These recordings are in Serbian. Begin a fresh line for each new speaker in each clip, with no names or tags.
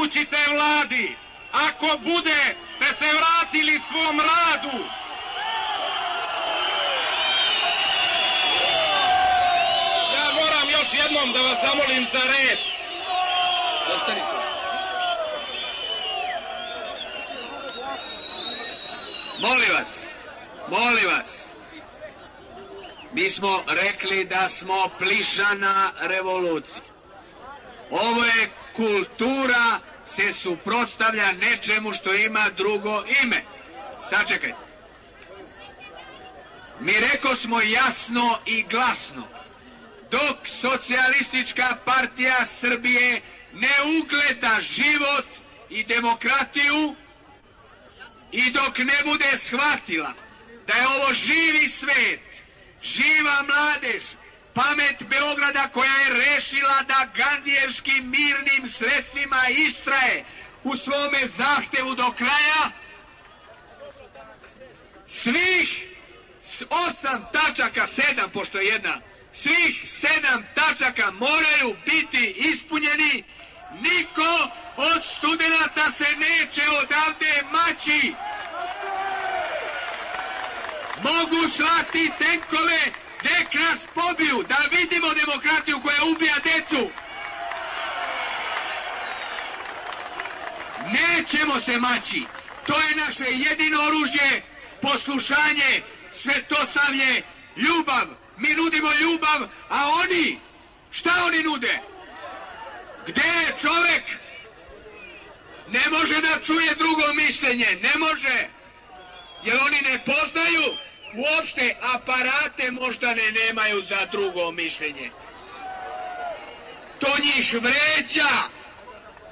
poručite vladi, ako bude da se vratili svom radu, ja moram još jednom da vas zamolim za red.
Molim vas, mi smo rekli da smo plišana revolucija. Ovo je kultura, se suprotstavlja nečemu što ima drugo ime. Sačekajte. Mi rekosmo jasno i glasno, dok Socijalistička partija Srbije ne ugleda život i demokratiju i dok ne bude shvatila da je ovo živi svet, živa mladež, pamet Beograda koja je rešila da gandijevskim mirnim sredstvima istraje u svome zahtevu do kraja, svih 8 tačaka, 7 pošto je jedna, svih 7 tačaka moraju biti ispunjeni. Niko od studenata se neće odavde maći. Mogu slati tenkove, nek nas pobiju, da vidimo demokratiju koja ubija decu. Nećemo se maći. To je naše jedino oružje, poslušanje, svetosavlje, ljubav. Mi nudimo ljubav, a oni, šta oni nude? Gde je čovek? Ne može da čuje drugo mišljenje, ne može. Jer oni ne poznaju uopšte aparate moždane nemaju za drugo mišljenje. To njih vređa,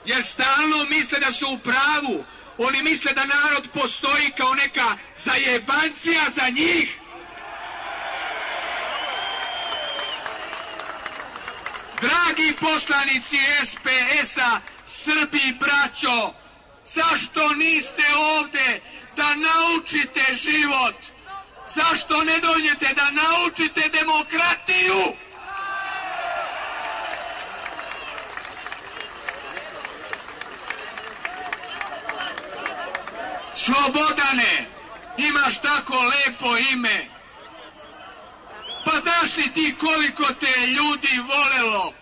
jer stalno misle da su u pravu. Oni misle da narod postoji kao neka zajebancija za njih. Dragi poslanici SPS-a, Srbi, braćo, zašto niste ovde da naučite život? Zašto ne dođete da naučite demokratiju? Slobodane, imaš tako lepo ime. Pa znaš li ti koliko te ljudi volelo?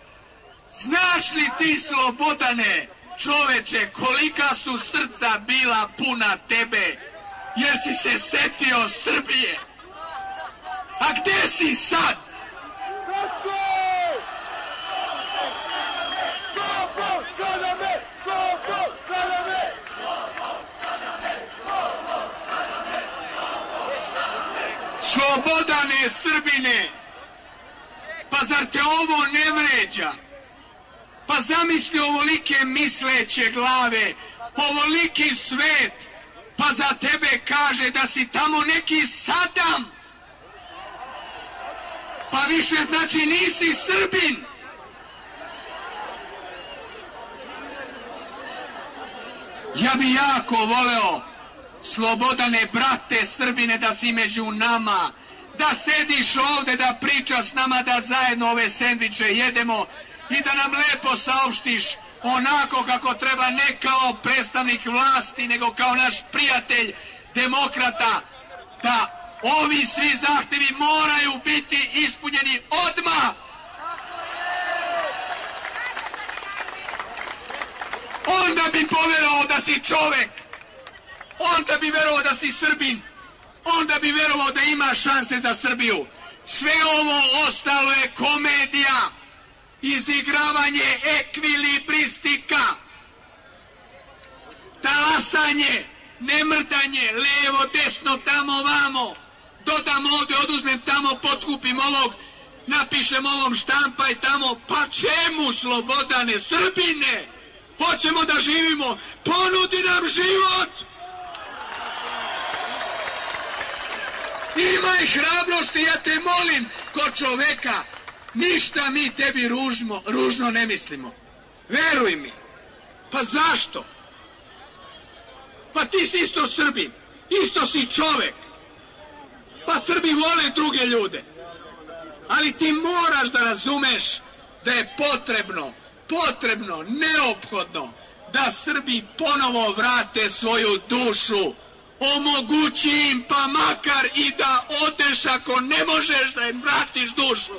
Znaš li ti, Slobodane, čoveče, kolika su srca bila puna tebe, jer si se setio Srbije? A gde si sad? Slobodane Srbine, pa zar te ovo ne vređa? Pa zamisli ovolike misleće glave, ovoliki svet, pa za tebe kaže da si tamo neki Sadam. Pa više znači nisi Srbin. Ja bi jako voleo, Slobodane, brate Srbine, da si među nama, da sediš ovde, da pričaš s nama, da zajedno ove sendviče jedemo i da nam lepo saopštiš onako kako treba, ne kao predstavnik vlasti, nego kao naš prijatelj, demokrata, da ovi svi zahtevi moraju biti ispunjeni odmah. Onda bi poverovao da si čovek, onda bi verovao da si Srbin, onda bi verovao da ima šanse za Srbiju. Sve ovo ostalo je komedija, izigravanje ekvilibristika, talasanje, nemrdanje, levo, desno, tamo, vamo, dodam ovde, oduzmem tamo, potkupim ovog, napišem ovom, štampaj tamo. Pa čemu, Slobodane, Srbine? Hoćemo da živimo, ponudi nam život. Imaj hrabrosti, ja te molim, kod čoveka. Ništa mi tebi ružno ne mislimo. Veruj mi. Pa zašto? Pa ti si isto Srbin, isto si čovek. Pa Srbi vole druge ljude. Ali ti moraš da razumeš da je potrebno, neophodno da Srbi ponovo vrate svoju dušu. Omogući im pa makar i da odeš ako ne možeš da im vratiš dušu.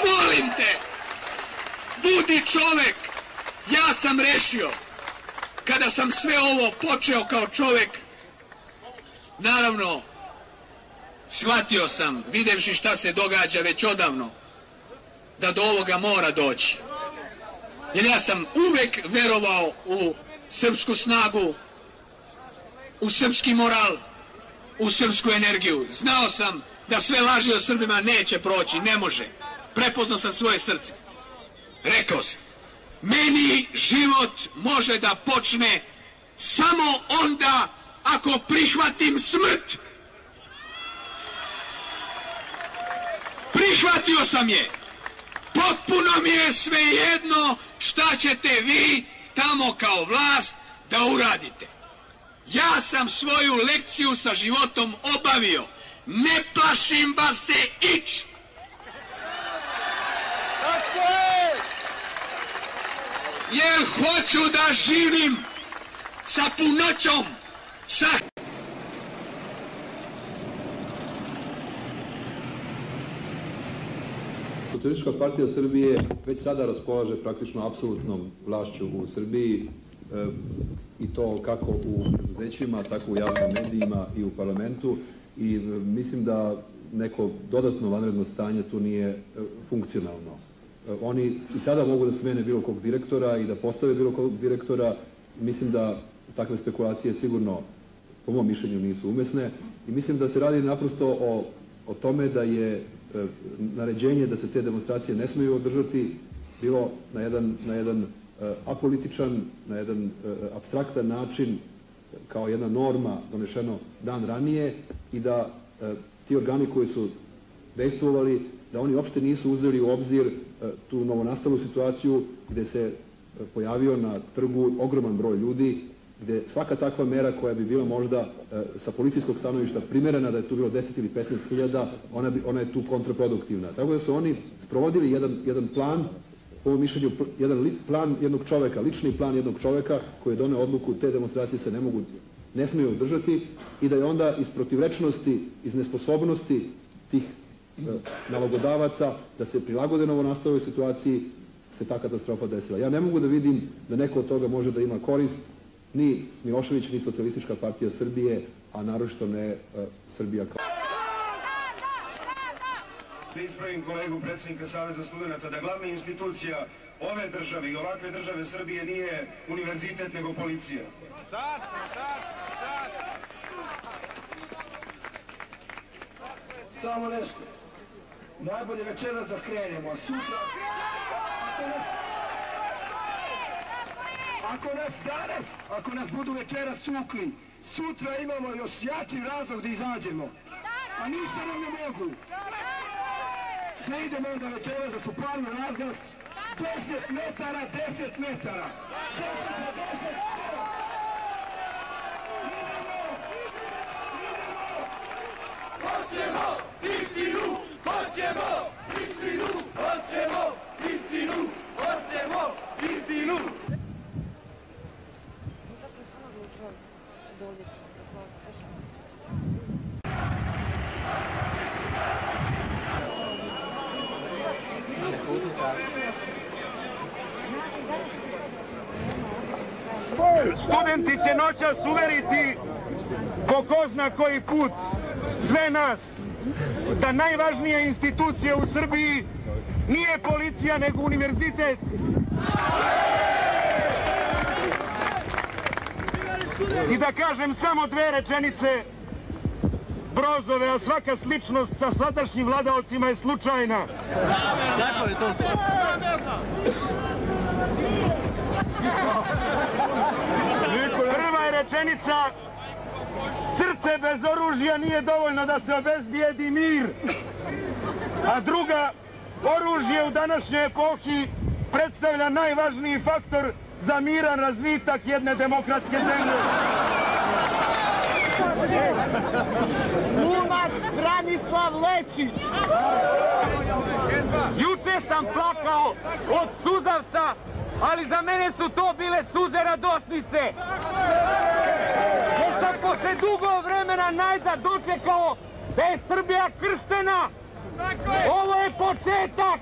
Molim te, budi čovek. Ja sam rešio, kada sam sve ovo počeo kao čovek, naravno, shvatio sam, videvši šta se događa već odavno, da do ovoga mora doći. Jer ja sam uvek verovao u srpsku snagu, u srpski moral, u srpsku energiju. Znao sam da sve laži o Srbima neće proći, ne može. Prepoznao sam svoje srce. Rekao sam, meni život može da počne samo onda ako prihvatim smrt. Prihvatio sam je. Potpuno mi je svejedno šta ćete vi tamo kao vlast da uradite. Ja sam svoju lekciju sa životom obavio. Ne plašim vas se ić. Jer hoću da živim sa punoćom, sa...
Socijalistička partija Srbije već sada raspolaže praktično apsolutnom vlašću u Srbiji i to kako u preduzećima, tako u javnim medijima i u parlamentu i mislim da neko dodatno vanredno stanje tu nije funkcionalno. Oni i sada mogu da smene bilo kog direktora i da postave bilo kog direktora. Mislim da takve spekulacije sigurno, po mom mišljenju, nisu umesne i mislim da se radi naprosto o tome da je naređenje da se te demonstracije ne smeju održati bilo na jedan apolitičan, na jedan apstraktan način, kao jedna norma donešeno dan ranije i da ti organi koji su dejstvovali, da oni uopšte nisu uzeli u obzir tu novonastalu situaciju gde se pojavio na trgu ogroman broj ljudi, gde svaka takva mera koja bi bila možda sa policijskog stanovišta primerena da je tu bilo 10 ili 15 hiljada, ona je tu kontraproduktivna. Tako da su oni sprovodili jedan plan, po ovom mišljenju, jedan plan jednog čoveka, lični plan jednog čoveka koji je doneo odluku te demonstracije se ne smiju održati i da je onda iz protivrečnosti, iz nesposobnosti tih nalogodavaca da se prilagode novonastaloj situaciji se ta katastrofa desila. Ja ne mogu da vidim da neko od toga može da ima korist, ni Milošević, ni Socijalistička partija Srbije, a naročito ne Srbija kao...
Da ispravim kolegu predsjednika Saveza studenata da glavna institucija ove države i ovakve države Srbije nije univerzitet nego policija.
Samo nešto. Najbolje večeras da krenemo, a sutra... Ako nas budu večeras tukli, sutra imamo još jači razlog da izađemo. A ništa nam ne mogu. Da idemo onda večeras da su pali na razglas 10 metara, 10 metara.
Hoćemo istinu, hoćemo istinu, hoćemo istinu, hoćemo istinu.
Studenti će noćas uveriti po ko zna koji put sve nas da najvažnija institucija u Srbiji nije policija nego univerzitet. I da kažem samo dve rečenice, Brozove, a svaka sličnost sa sadašnjim vladaocima je slučajna. Prva je rečenica, srce bez oružja nije dovoljno da se obezbijedi mir. A druga, oružje u današnjoj epohi predstavlja najvažniji faktor za miran razvitak jedne demokratske zemlje.
Glumac Branislav Lečić.
Juče sam plakao od suzavca
ali za mene su to bile suze radosnice. Jer sam posle dugo vremena najzad dočekao da je Srbija krštena. Ovo je početak.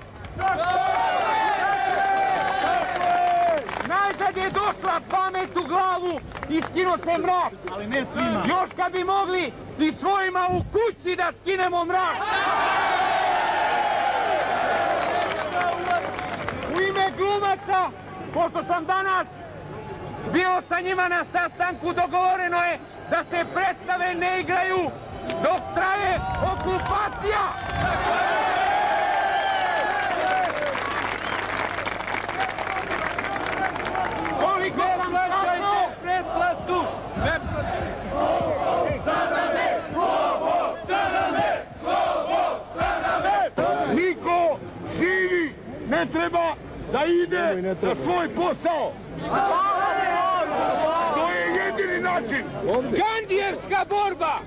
Najzad je došla pamet u glavu i skino se mrak. Ali ne svima. Još kad bi mogli i svojima u kući da skinemo mrak. U ime glumaca, pošto sam danas bio sa njima na sastanku, dogovoreno je da se predstave ne igraju dok traje okupacija. Koliko sam saznao pretplatu? Niko živi ne treba da ide na svoj posao. To je jedini način. Gandijevska borba.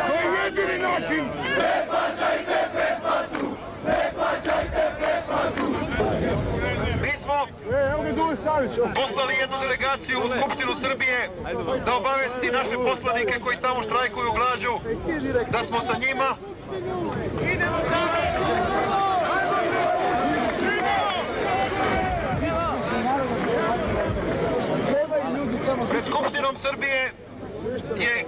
To je jedini način.
Ne plaćajte pretplatu! Ne plaćajte pretplatu!
Mi smo poslali jednu delegaciju u Skupštinu Srbije da obavesti naše poslanike koji tamo štrajkuju glađu, da smo sa njima. Pred Skupštinom Srbije je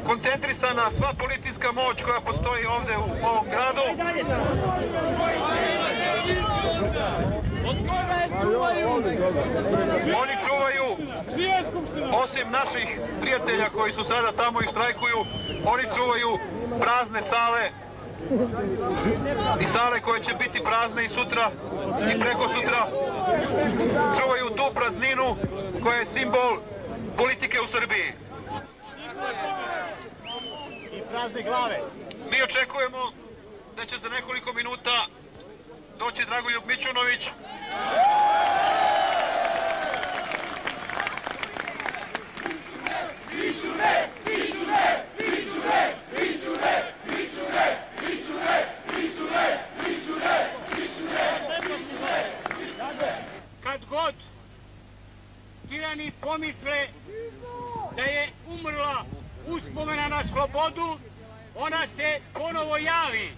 koncentrisana sva policijska moć koja postoji ovde u ovom gradu. Oni čuvaju, osim naših prijatelja koji su sada tamo i štrajkuju, oni čuvaju prazne sale i sale koje će biti prazne i sutra i preko sutra. Čuvaju tu prazninu koja je simbol politike u Srbiji. Mi očekujemo da će za nekoliko minuta doći Dragoljub Mićunović.
Kad god tirani pomisle da je umrla uspomena na slobodu, ona se ponovo javi.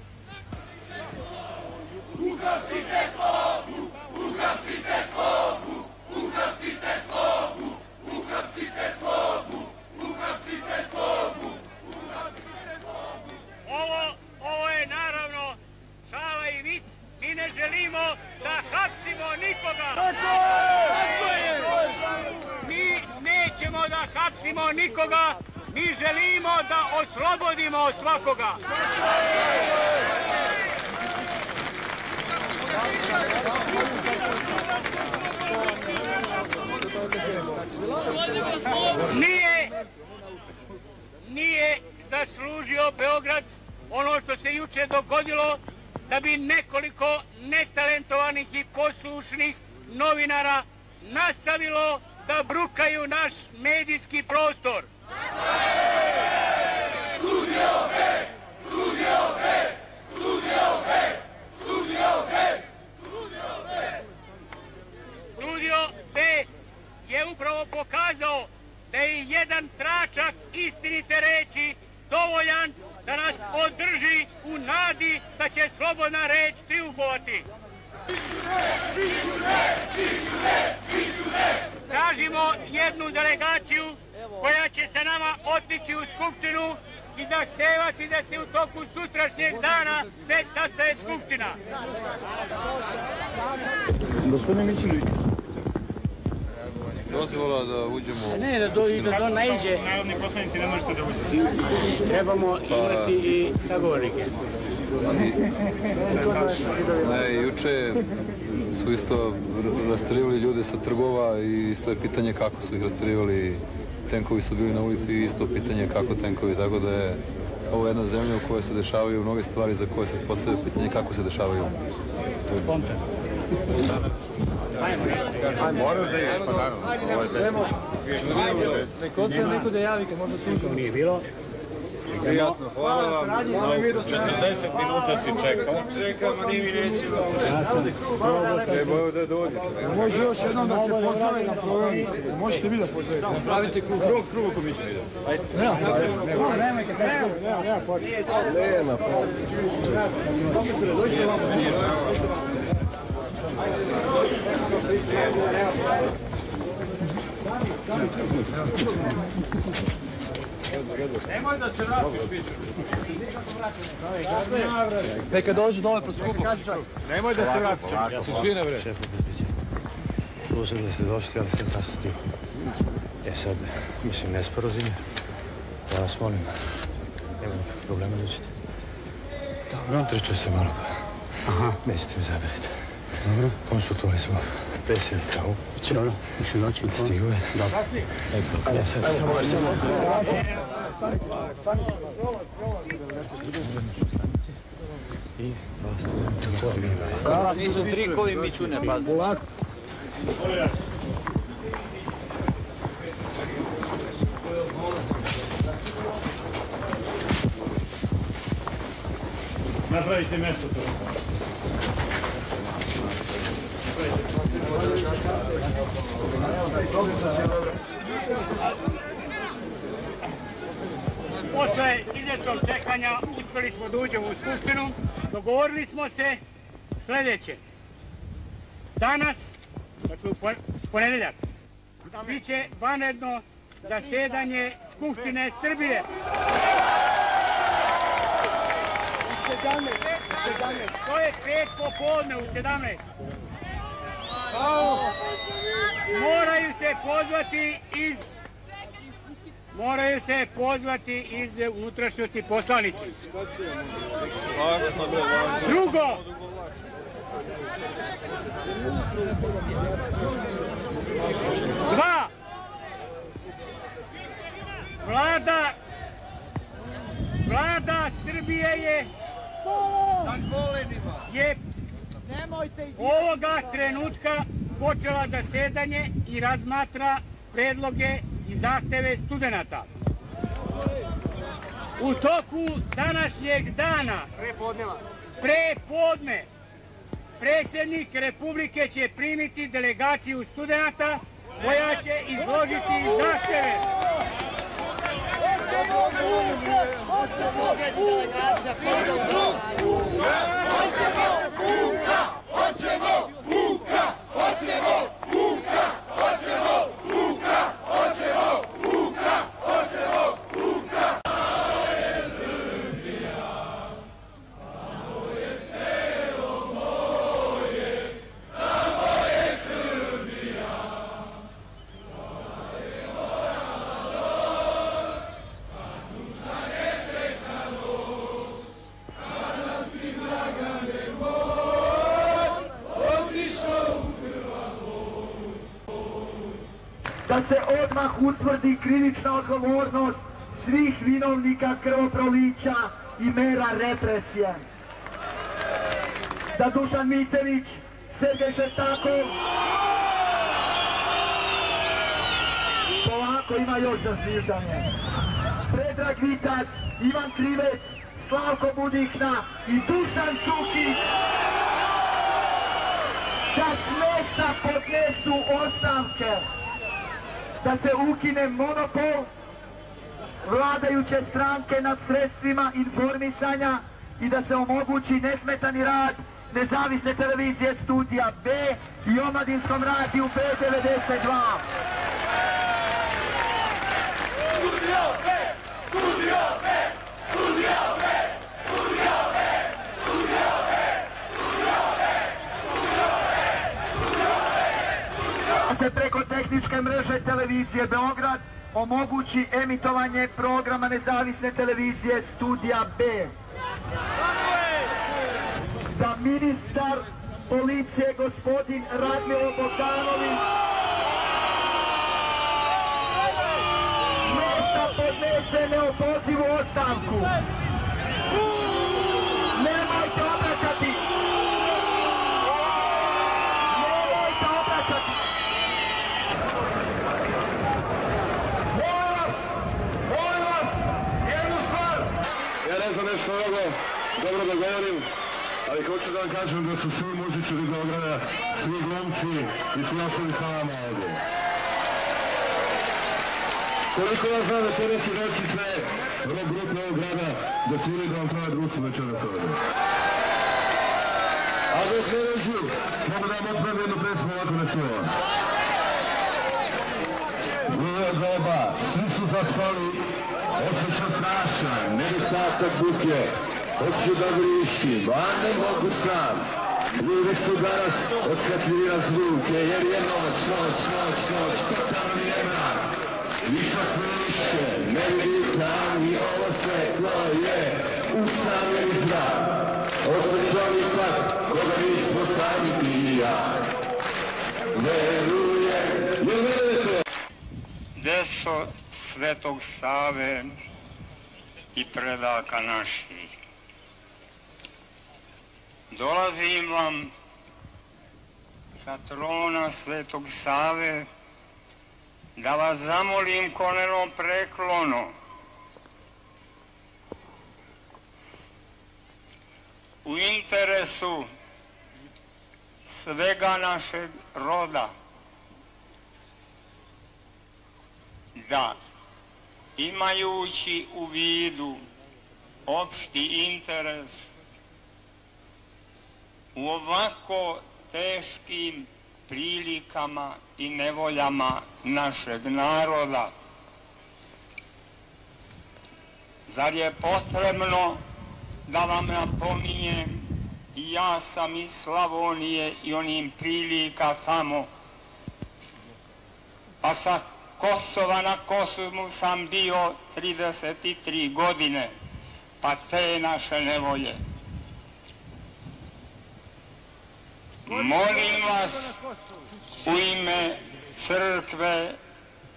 Uhapsite slobu! Uhapsite slobu! Uhapsite slobu! Uhapsite slobu! Uhapsite slobu! Uhapsite slobu!
Ovo je naravno šala i vic. Mi ne želimo da hapsimo nikoga. Tako je! Mi nećemo da hapsimo nikoga. Mi želimo da oslobodimo svakoga. Nije zaslužio Beograd ono što se juče dogodilo, da bi nekoliko netalentovanih i poslušnih novinara nastavilo da brukaju naš medijski prostor.
Studio B! Studio B! Studio B! Studio B!
Studio B je upravo pokazao da je jedan tračak istinite reči dovoljan da nas održi u nadi da će slobodna reč triumfovati. Tražimo jednu delegaciju koja će se nama otići u Skupštinu i zahtevati da se u toku sutrašnjeg dana već sastaje Skupština.
Gospodine Mićunović.
Dozvola da uđemo...
Ne, da to naiđe.
Narodni poslanici ne možete da uđete.
Trebamo imati i sagovornike.
Ne, juče su isto rastrelivali ljude sa trgova i isto je pitanje kako su ih rastrelivali. Tenkovi su bili na ulici i isto pitanje kako tenkovi, tako da je ovo jedna zemlja u kojoj se dešavaju mnoge stvari za koje se postavlja pitanje kako se dešavaju.
Spontano.
Moraš da ideš, pa naravno. Ovo je besmisleno.
Neko da javi kad možda sužimo. Nije bilo.
Prijatno, hvala vam. 40 minuta si čekao. Čekamo, ni mi nećemo. Trebao da dođe.
Može još jednom da se pozove na prodavnici. Možete vi da pozovete.
Pravite krug ako mi ćemo ide. Ajde.
Nema
Nemoj da se vratiš, piću.
Neka dođu dole pod skupom.
Nemoj da se vratiš.
Tišina, bre.
Čuo sam da ste došli, ali sam kasno stigao. Sad, mislim, nesporazum je. Ja vas molim, nema nikakvih problema da ćete. Dobro. Trčao sam malo. Aha. Nećete mi zaberiti. Dobro. Konsultovali smo predsjednika u... Dobro, više doći. Stigo je. Dobro. Ja sad... I...
Nisu trikovi mičune, pazi.
Napravite mjesto to. Posle izvjesnog čekanja uspjeli smo da uđemo u skupštinu. Dogovorili smo se sljedeće. Danas, dakle u ponedeljak, bit će vanredno zasjedanje Skupštine Srbije. To je 5 popodne u 17. Moraju se pozvati iz unutrašnjosti poslanici. Drugo, dva, Vlada Srbije je ovoga trenutka počela zasedanje i razmatra predloge i zahteve studenata. U toku današnjeg dana, prepodne, predsjednik Republike će primiti delegaciju studenata koja će izložiti zahteve.
Da se odmah utvrdi krivična odgovornost svih vinovnika krvoprolića i mera represije. Da Dušan Mitević, Sergej Šestakov, polako ima još za zviždanje, Predrag Vitac, Ivan Krivec, Slavko Budihna i Dušan Čukić da s mjesta podnesu ostavke, da se ukine monopol vladajuće stranke nad sredstvima informisanja i da se omogući nesmetani rad nezavisne televizije Studija B i omladinskom radiju B92.
Studio B! Studio B! Studio B! Studio B! Studio B! Studio B! Studio B!
Da se preko tehničke mreže televizije Beograd omogući emitovanje programa nezavisne televizije Studija B. Da ministar policije gospodin Radmilo Bogdanović s mjesta podnese neopozivu ostavku. Nemojte obraćati! Nemojte obraćati!
Molim vas, jednu stvar,
Ali hoću da vam kažem da su svi muzičari Beograda, svi glumci i svi ostali sa nama ovdje. Koliko vas zna večeras će doći sve rock grupe ovog grada da sviraju da vam pravi društvo večeras ovdje. A dok ne režu, mogu da vam otpravim jednu pesmu ovako na čuva. Zove doba, svi su zaspali, osjećam strašan, nedostatak buke, hoću da vrištim, a ne mogu sam. Ljudi su danas odsjetljiviji na zvuke, jer je noć, totalno nije mrak. Išla se niške, ne vidi tam i ovo svetlo je usamljeni zrak. Osjećam ipak, koga nismo sami ti i ja. Verujem, jel verujete?
Deso Svetog Save i predaka naših. Dolazim vam sa trona Svetog Save da vas zamolim koleno preklono u interesu svega našeg roda da, imajući u vidu opšti interes u ovako teškim prilikama i nevoljama našeg naroda, zar je potrebno da vam napominjem, i ja sam iz Slavonije i onim prilika tamo, a sa Kosova na Kosovu sam bio 33 godine, pa te naše nevolje. Molim vas u ime crkve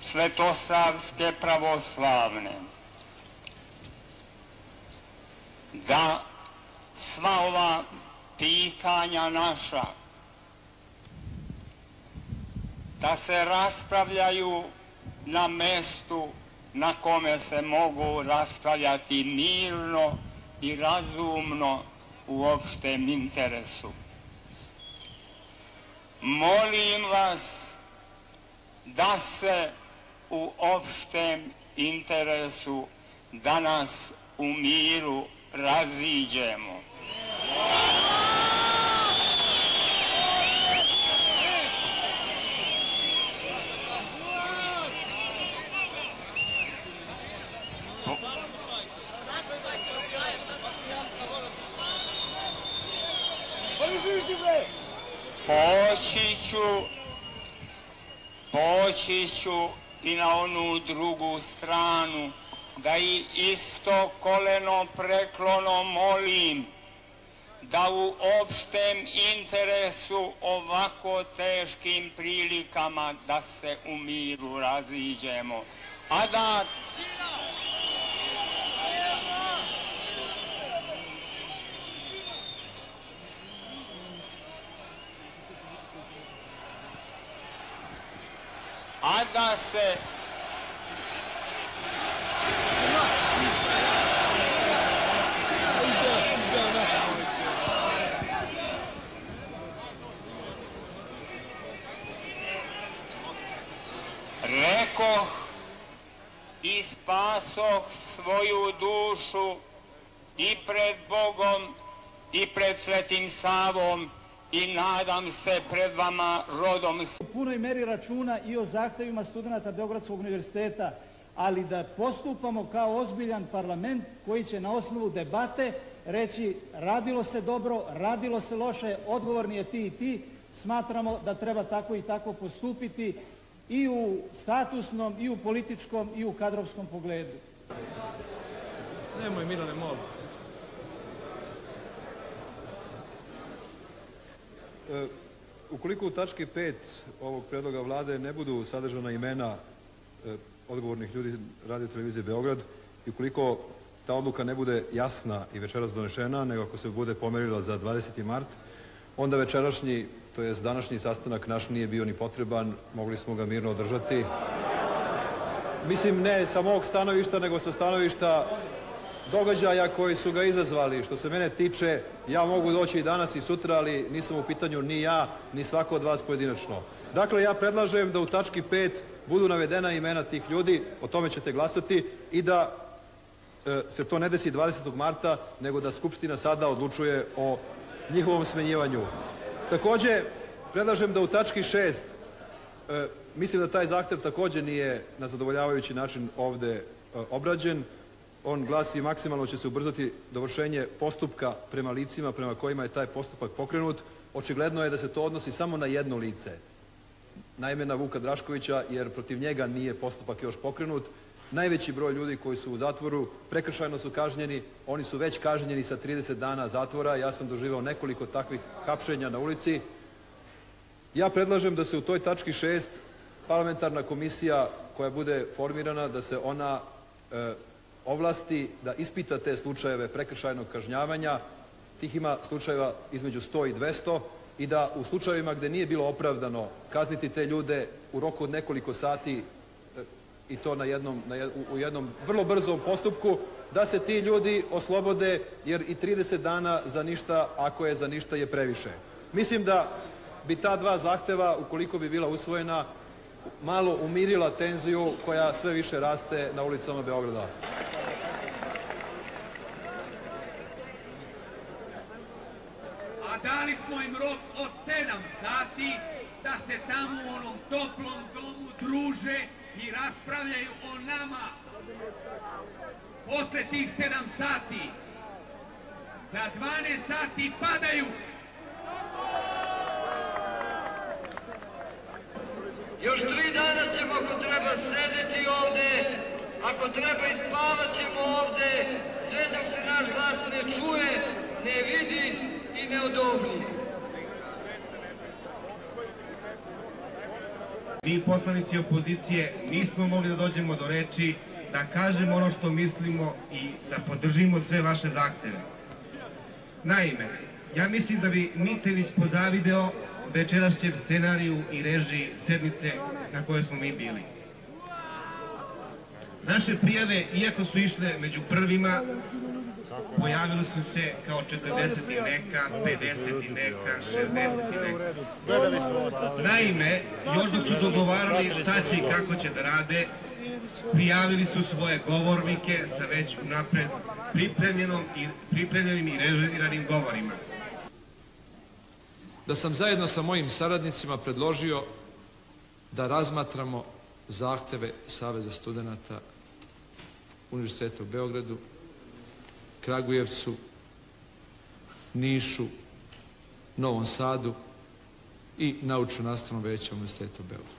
Svetosavske pravoslavne da sva ova pitanja naša da se raspravljaju na mestu na kome se mogu raspravljati mirno i razumno u opštem interesu. Molim vas da se u opštem interesu danas u miru raziđemo. Poći ću i na onu drugu stranu, da i isto koleno preklono molim da u opštem interesu ovako teškim prilikama da se u miru raziđemo. A da se rekoh i spasoh svoju dušu i pred Bogom i pred Svetim Savom i nadam se pred vama rodom.
U punoj meri računa i o zahtevima studenata Beogradskog univerziteta, ali da postupamo kao ozbiljan parlament koji će na osnovu debate reći radilo se dobro, radilo se loše, odgovorni je ti i ti, smatramo da treba tako i tako postupiti i u statusnom, i u političkom, i u kadrovskom pogledu.
Nemoj, Milane, molim. Ukoliko u tački 5 ovog predloga vlade ne budu sadržana imena odgovornih ljudi Radio televizije Beograd i ukoliko ta odluka ne bude jasna i večeras donešena, nego ako se bude pomerila za 20. mart, onda večerašnji, to jest današnji sastanak naš nije bio ni potreban, mogli smo ga mirno održati. Mislim, ne sa mog stanovišta, nego sa stanovišta događaja koji su ga izazvali. Što se mene tiče, ja mogu doći i danas i sutra, ali nisam u pitanju ni ja, ni svako od vas pojedinačno. Dakle, ja predlažem da u tački 5 budu navedena imena tih ljudi, o tome ćete glasati, i da se to ne desi 20. marta, nego da Skupština sada odlučuje o njihovom smenjivanju. Takođe, predlažem da u tački 6, mislim da taj zahtev takođe nije na zadovoljavajući način ovde obrađen. On glasi: maksimalno će se ubrzati dovršenje postupka prema licima prema kojima je taj postupak pokrenut. Očigledno je da se to odnosi samo na jedno lice, naime na Vuka Draškovića, jer protiv njega nije postupak još pokrenut. Najveći broj ljudi koji su u zatvoru prekršajno su kažnjeni, oni su već kažnjeni sa 30 dana zatvora. Ja sam doživao nekoliko takvih hapšenja na ulici. Ja predlažem da se u toj tački 6 parlamentarna komisija koja bude formirana, da se ona ovlasti da ispita te slučajeve prekršajnog kažnjavanja. Tih ima slučajeva između 100 i 200 i da u slučajevima gde nije bilo opravdano kazniti te ljude u roku od nekoliko sati i to u jednom vrlo brzom postupku, da se ti ljudi oslobode, jer i 30 dana za ništa, ako je za ništa, je previše. Mislim da bi ta dva zahteva, ukoliko bi bila usvojena, malo umirila tenziju koja sve više raste na ulicama Beograda.
A dali smo im rok od 7 sati da se tamo u onom toplom domu druže i raspravljaju o nama. Posle tih 7 sati, za 12 sati padaju.
Još 3 dana ćemo, ako treba, sedeti ovde, ako treba i spavat ćemo ovde, sve dok se naš glas ne čuje, ne vidi i ne odobri.
Mi, poslanici opozicije, nismo mogli da dođemo do reči, da kažemo ono što mislimo i da podržimo sve vaše zahteve. Naime, ja mislim da bi Mitević pozavideo večerašnjem scenariju i režiji sednice na kojoj smo mi bili. Naše prijave, iako su išle među prvima, pojavili su se kao 40 i neka, 50 i neka, 60 i neka. Naime, još dok su dogovarali šta će i kako će da rade, prijavili su svoje govornike sa već unapred pripremljenim i režiranim govorima.
Da sam zajedno sa mojim saradnicima predložio da razmatramo zahteve Saveza studenata Univerziteta u Beogradu, Kragujevcu, Nišu, Novom Sadu i Naučno-nastavnog veća Univerziteta u Beogradu.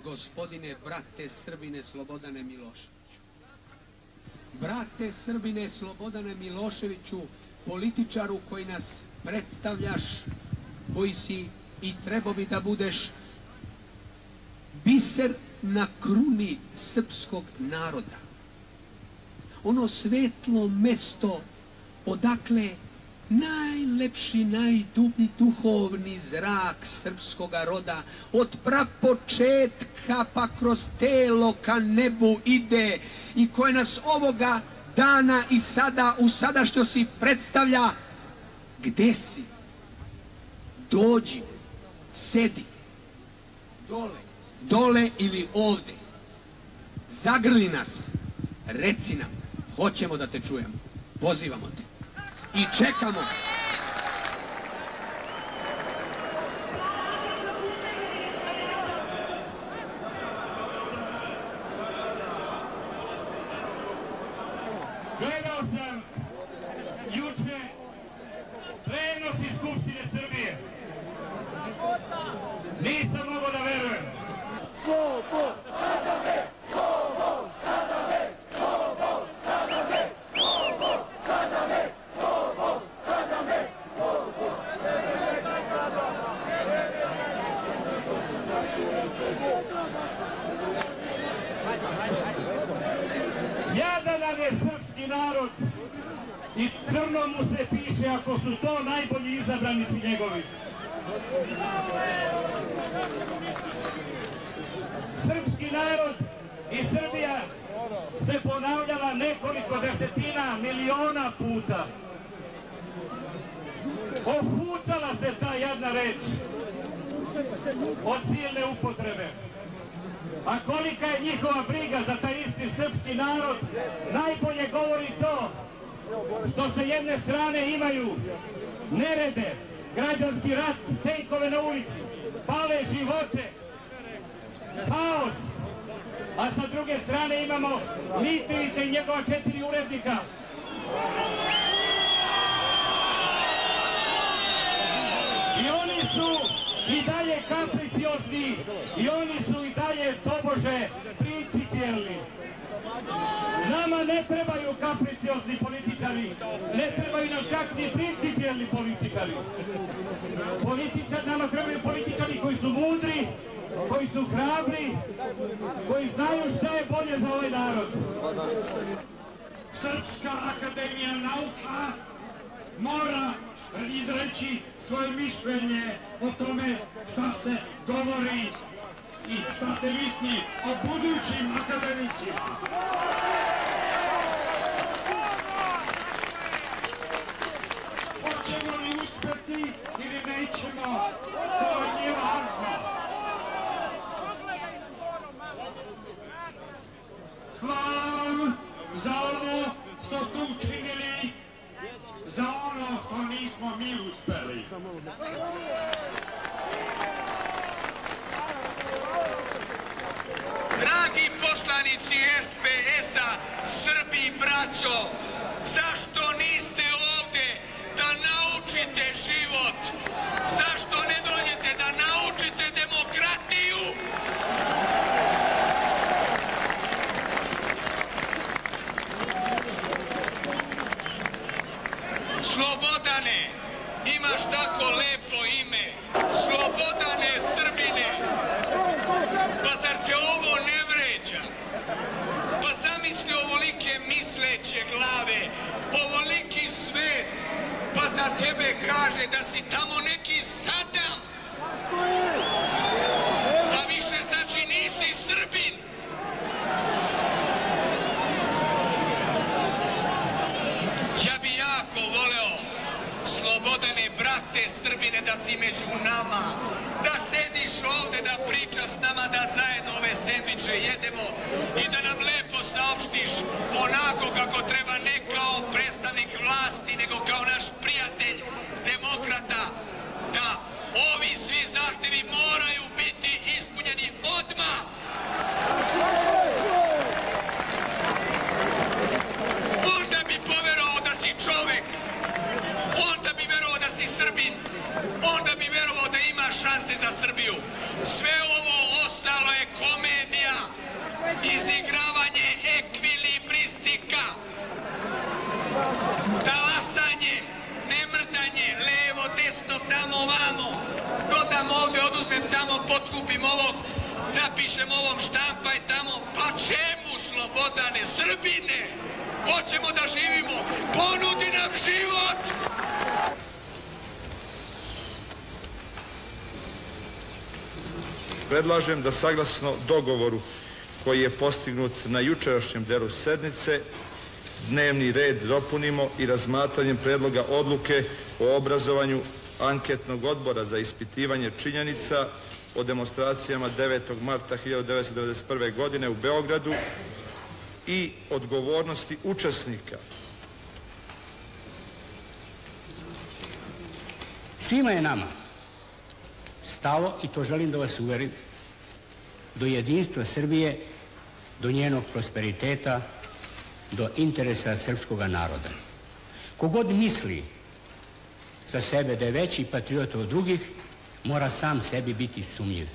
Gospodine, brate Srbine Slobodane Miloševiću. Brate Srbine Slobodane Miloševiću, političaru koji nas predstavljaš, koji si i trebao bi da budeš biser na kruni srpskog naroda. Ono svetlo mesto odakle najlepši, najdublji duhovni zrak srpskoga roda od prapočetka pa kroz telo ka nebu ide i koje nas ovoga dana i sada u sadašnjosti predstavlja. Gde si? Dođi, sedi, dole ili ovde. Zagrli nas, reci nam, hoćemo da te čujemo, pozivamo te i čekamo.
Gledao sam juče prenos iz Skupštine Srbije. Nisam mogao da verujem. Slobod, sadame, slobod, sadame, slobod, sadame, slobod, sadame, slobod, sadame, slobod. Jadan nam je srpski narod i crno mu se piše ako su to najbolji izabranici njegovi. Srpski narod i Srbija se ponavljala nekoliko desetina miliona puta. Ofucala se ta jedna reč od silne upotrebe. A kolika je njihova briga za taj isti srpski narod, najbolje govori to što sa jedne strane imaju nerede, građanski rat, tenkove na ulici, pale živote, haos, a sa druge strane imamo Mitrovića i njegova 4 urednika. I oni su i dalje kapriciozni i oni su i dalje tobože principijelni. Nama ne trebaju kapriciozni političari, ne trebaju nam čak ni principijelni političari. Nama trebaju političari koji su mudri, koji su hrabri, koji znaju šta je bolje za ovaj narod.
Srpska akademija nauka mora izreći svoje mišljenje o tome šta se govori i šta se misli o budućim akademicima. Hoćemo li uspeti ili nećemo, to nije važno. Hvala vam za ono što ste učinili, za ono što nismo mi uspeli.
Dragi poslanici SPS-a, Srbi, braćo, zašto niste ovde da naučite život? Zašto ne dođete da naučite demokratiju? Slobodane, imaš tako lepo ime. Slobodane Srbine. Pa zar te ovo ne vređa? Pa zamisli ovolike misleće glave, ovoliki svet, pa za tebe kaže da si tamo neki Sadam. Pa više znači nisi Srbin. Ja bi jako voleo, Slobodane, brate Srbine, da si među nama, da sediš ovde, da pričaš s nama, da zajedno ove sendviče jedemo i da nam lepo saopštiš onako kako treba, ne kao predstavnik vlasti, nego kao naš prijatelj, demokrata, da ovi svi zahtevi moraju biti ispunjeni odmah. Onda bi poverovao da si čovek, onda bi verovao da si Srbin, onda bi verovao da ima šanse za Srbiju. Sve ovo ostalo je komedija, izigravanje ekvilibristika, talasanje, nemrdanje, levo, desno, tamo, ovamo. Dodam ovde, oduzmem tamo, potkupim ovog, napišem ovom, štampaj tamo. Pa čemu, Slobodane, Srbine? Hoćemo da živimo, ponudi nam život!
Predlažem da saglasno dogovoru koji je postignut na jučerašnjem delu sednice, dnevni red dopunimo i razmatranjem predloga odluke o obrazovanju anketnog odbora za ispitivanje činjenica o demonstracijama 9. marta 1991. godine u Beogradu i odgovornosti učesnika.
Svima je nama stalo, i to želim da vas uverim, do jedinstva Srbije, do njenog prosperiteta, do interesa srpskog naroda. Kogod misli za sebe da je veći patriota od drugih, mora sam sebi biti sumnjiv.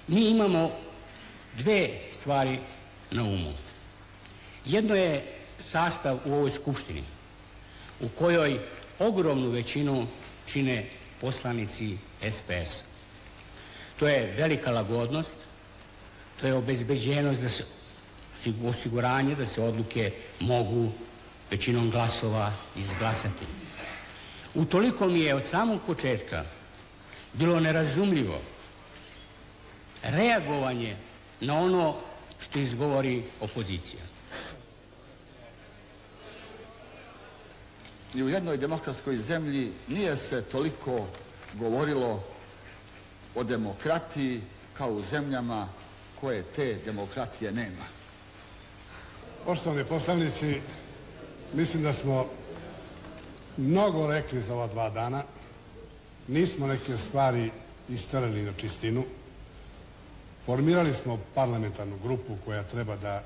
Mi imamo dve stvari na umu. Jedno je sastav u ovoj skupštini, u kojoj ogromnu većinu čine poslanici SPS. To je velika lagodnost, to je obezbeđenost, osiguranje da se odluke mogu većinom glasova izglasati. Utoliko mi je od samog početka bilo nerazumljivo reagovanje na ono što izgovori opozicija.
Ni u jednoj demokratskoj zemlji nije se toliko govorilo o demokratiji kao u zemljama koje te demokratije nema.
Poštovani poslanici, mislim da smo mnogo rekli za ova 2 dana. Nismo neke stvari isterali na čistinu. Formirali smo parlamentarnu grupu koja treba da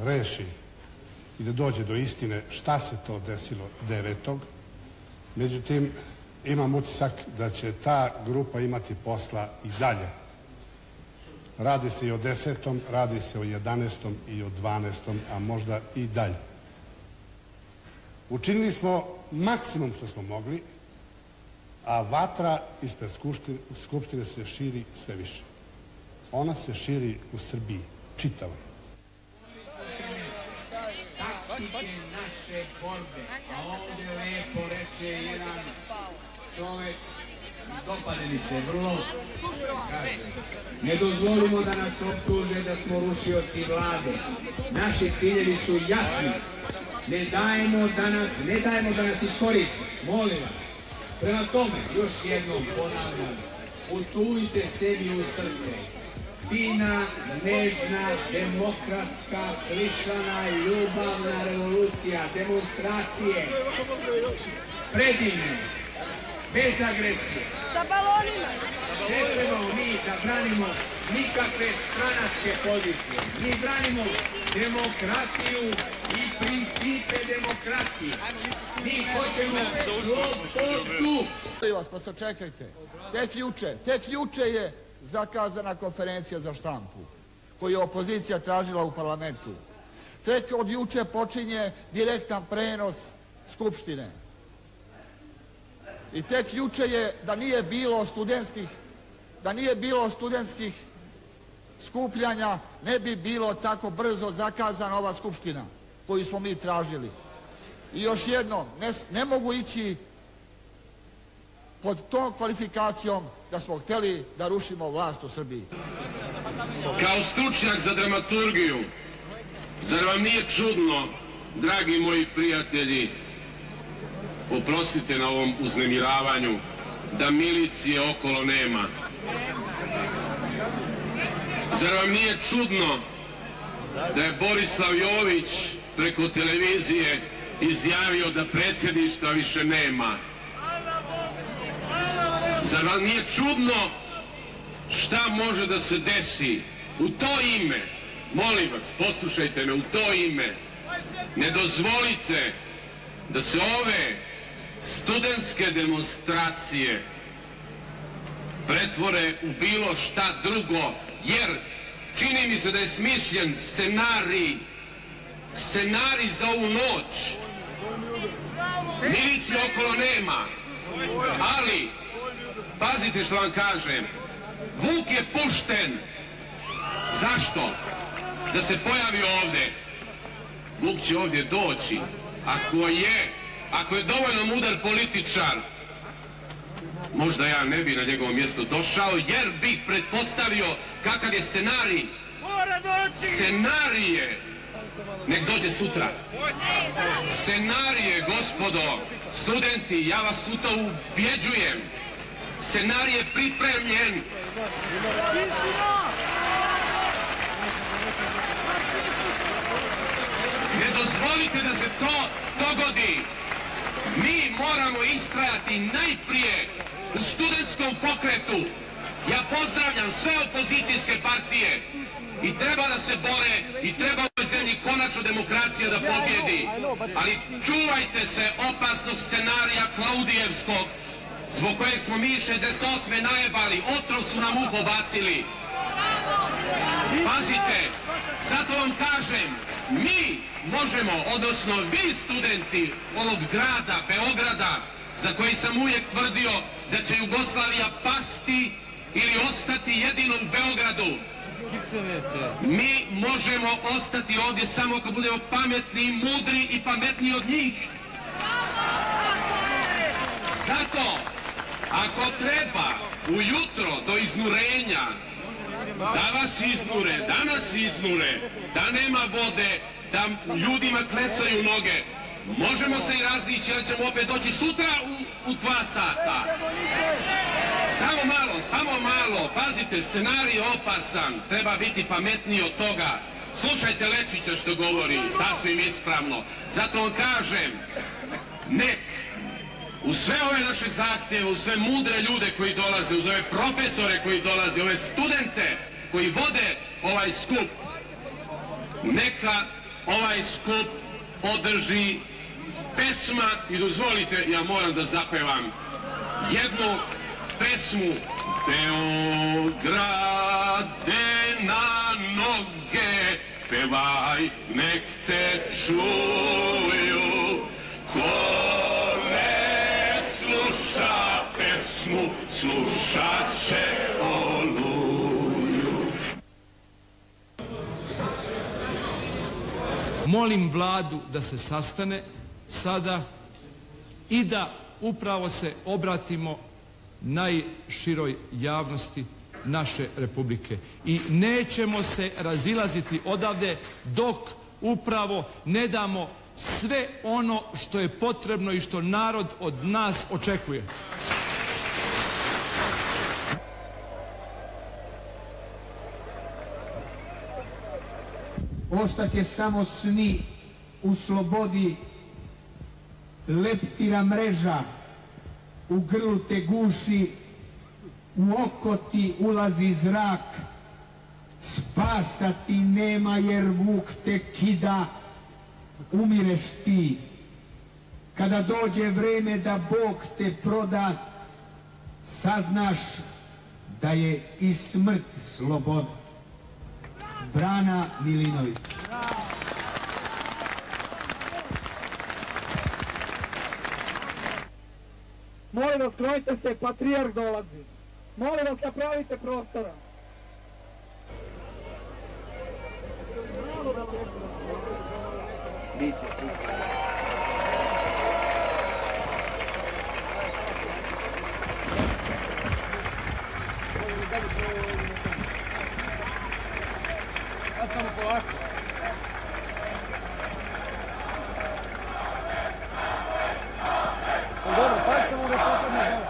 reši i da dođe do istine šta se to desilo 9. Međutim, imam utisak da će ta grupa imati posla i dalje. Radi se i o 10., radi se o 11. i o 12., a možda i dalje. Učinili smo maksimum što smo mogli, a vatra ispred Skupštine se širi sve više. Ona se širi u Srbiji, čitavo.
Taktike naše borbe, a ovdje lepo reče jedan čovek, dopade mi se vrlo, kaže, ne dozvolimo da nas optuže da smo rušioci vlade. Naši ciljevi su jasni. Ne dajemo da nas iskoriste. Molim vas. Prema tome, još jednom ponavljam, utujte sebi u srce. Fina, nežna, demokratska, klišana, ljubavna revolucija, demonstracije, predivne, bez agresije.
Sa balonima!
Ne trebamo mi da branimo nikakve stranačke pozicije. Mi branimo demokratiju i principe demokratije. Mi hoćemo slobodu.
Pa sačekajte. Tek juče je zakazana konferencija za štampu koju je opozicija tražila u parlamentu. Tek od juče počinje direktan prenos Skupštine. I tek juče je, da nije bilo studentskih skupljanja, ne bi bilo tako brzo zakazana ova Skupština koju smo mi tražili. I još jednom, ne mogu ići pod tom kvalifikacijom da smo hteli da rušimo vlast u Srbiji.
Kao stručnjak za dramaturgiju, zar vam nije čudno, dragi moji prijatelji, oprostite na ovom uznemiravanju, da milicije okolo nema? Zar vam nije čudno da je Borislav Jović preko televizije izjavio da predsjedništva više nema? Zar vam nije čudno šta može da se desi u to ime? Molim vas, poslušajte me, u to ime ne dozvolite da se ove studentske demonstracije pretvore u bilo šta drugo, jer čini mi se da je smišljen scenarij za ovu noć. Milicije okolo nema, ali pazite što vam kažem, Vuk je pušten. Zašto? Da se pojavi ovde. Vuk će ovdje doći. Ako je dovoljno mudar političar, možda ja ne bi na njegovom mjestu došao, jer bih pretpostavio kakav je scenarij. Scenarije, nek dođe sutra. Scenarije, gospodo, studenti, ja vas u to ubjeđujem. Scenarij je pripremljen. Ne dozvolite da se to dogodi. Mi moramo istrajati najprije u studentskom pokretu. Ja pozdravljam sve opozicijske partije i treba da se bore i treba u ovoj zemlji konačno demokracija da pobjedi. Ali čuvajte se opasnog scenarija Klaudijevskog, zbog kojeg smo mi 68. najebali, otrov su nam uho bacili. Pazite, zato vam kažem, mi možemo, odnosno vi studenti ovog grada, Beograda, za koji sam uvijek tvrdio da će Jugoslavija pasti ili ostati jedino u Beogradu, Mi možemo ostati ovdje samo ako budemo pametni, mudri i pametniji od njih. Zato, ako treba ujutro do iznurenja, da vas iznure, da nas iznure, da nema vode, da ljudima klecaju noge, možemo se i razići, ali ćemo opet doći sutra u 2 sata. Samo malo, pazite, scenarij je opasan, treba biti pametniji od toga. Slušajte Lečića što govori, sasvim ispravno. Zato vam kažem, nek u sve ove naše zahtjeve, u sve mudre ljude koji dolaze, uz ove profesore koji dolaze, ove studente koji vode ovaj skup, neka ovaj skup održi pesma i dozvolite, ja moram da zapevam jednu pesmu. Beograde na noge, pevaj, nek te čuju, ko ne sluša pesmu, slušat će oluju.
Molim vladu da se sastane sada i da upravo se obratimo najširoj javnosti naše Republike. I nećemo se razilaziti odavde dok upravo ne damo sve ono što je potrebno i što narod od nas očekuje.
Ostaće samo sni u slobodi, leptira mreža, u grlu te guši, u oko ti ulazi zrak, spasa ti nema jer vuk te kida, umireš ti. Kada dođe vreme da Bog te proda, saznaš da je i smrt sloboda. Brana Milinović.
Molim vas, krojite se, patrijarh dolazi. Molim vas, napravite prostora. Samo polako. Dobro, pazite mu da potrebno.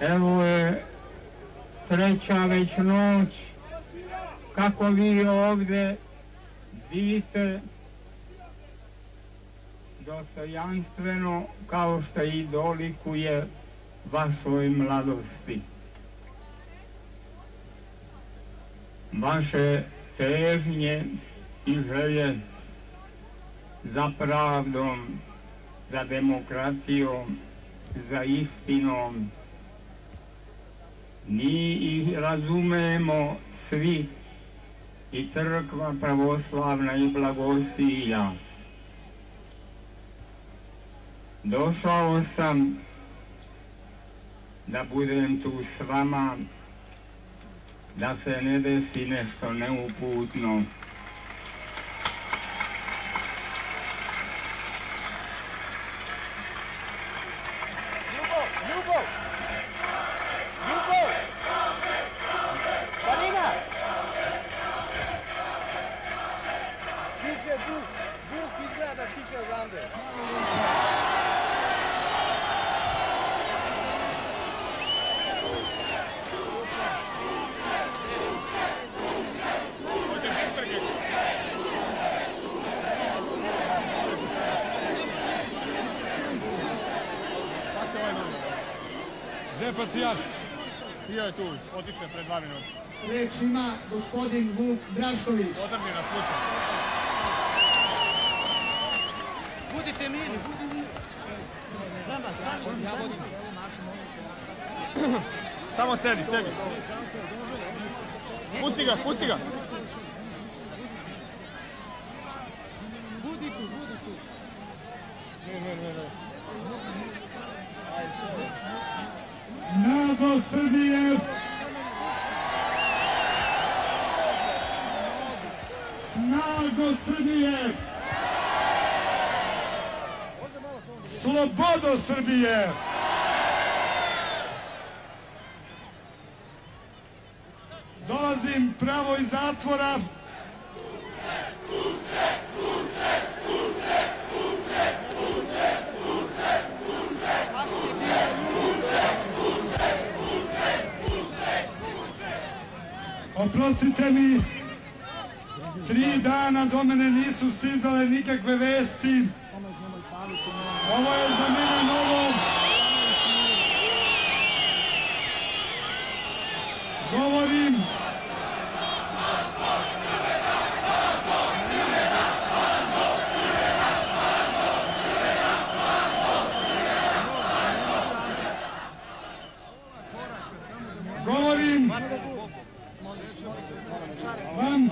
Evo je treća već noć, kako vi ovdje živite dostojanstveno kao što i dolikuje vašoj mladosti. Vaše težnje i želje za pravdom, za demokratijom, za istinom, mi ih razumemo svi, i crkva pravoslavna i blagosilja. Došao sam da budem tu s vama, da se ne desi nešto neuputno.
Patrijarh, bio je tu, otišao je pred 2 minuta.
Reč ima gospodin Vuk Drašković.
Održi na slučaj.
Budite mirni, budite mirni. Nama, stani, ja vodim se.
Samo sedi, sedi. Pusti ga, pusti ga.
Budi tu, budi tu.
Ne.
gospodo Srbije! Dolazim pravo iz zatvora. Oprostite mi, 3 dana do mene nisu stizale nikakve vesti. Ovo je za mene novo. Govorim vam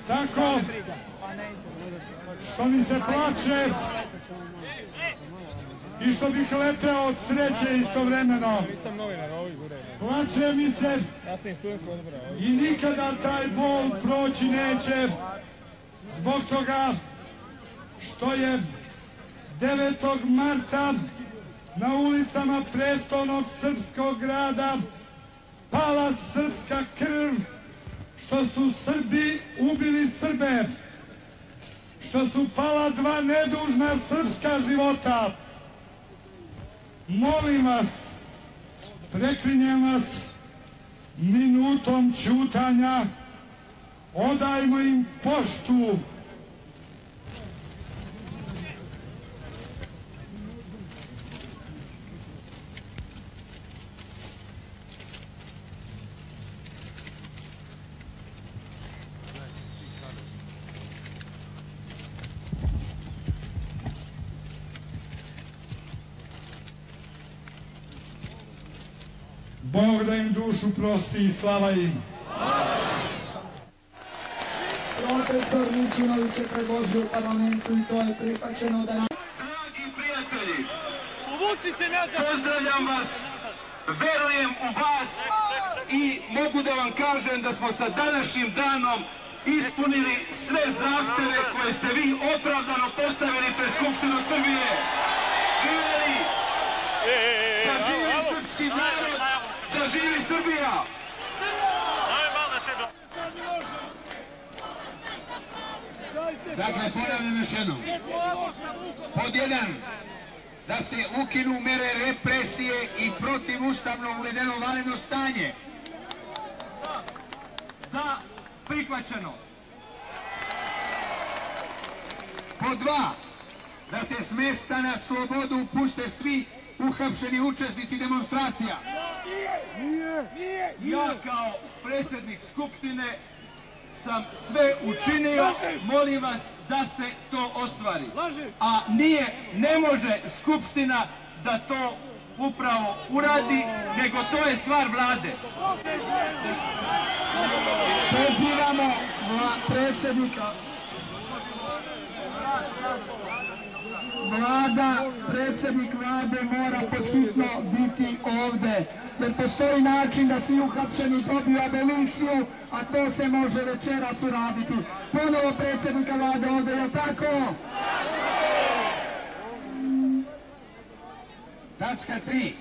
tako što mi se plače i što bih leteo od sreće istovremeno. Plače mi se i nikada taj bol proći neće zbog toga što je 9. marta na ulicama prestolnog srpskog grada pala srpska krv, što su Srbi ubili Srbe, što su pala 2 nedužna srpska života. Molim vas, preklinjem vas, minutom ćutanja odajmo im poštu. Bog da im dušu prosti i slava im.
Profesor Mićunović je predložio u parlamentu i to je prihvaćeno da...
Dragi prijatelji, pozdravljam vas, verujem u vas i mogu da vam kažem da smo sa današnjim danom ispunili sve zahteve koje ste vi opravdano postavili pred Skupštinu Srbije. Živjeli da živi srpski narod, da živi Srbija!
Dakle, ponavljam još jednom. Pod 1, da se ukinu mere represije i protivustavno uvedeno vanredno stanje.
Da, prihvaćeno.
Pod 2, da se s mesta na slobodu puste svi uhapšeni učesnici demonstracija.
Ja kao predsjednik Skupštine sam sve učinio, molim vas da se to ostvari. A ne može Skupština da to upravo uradi, nego to je stvar vlade.
Pozivamo predsjednika.
Predsjednik vlade mora podhitno biti ovde. Jer postoji način da svi uhapšeni dobiju aboliciju, a to se može večeras uraditi. Ponovo predsjednika vlade ovde, je li tako?
Tačka 3.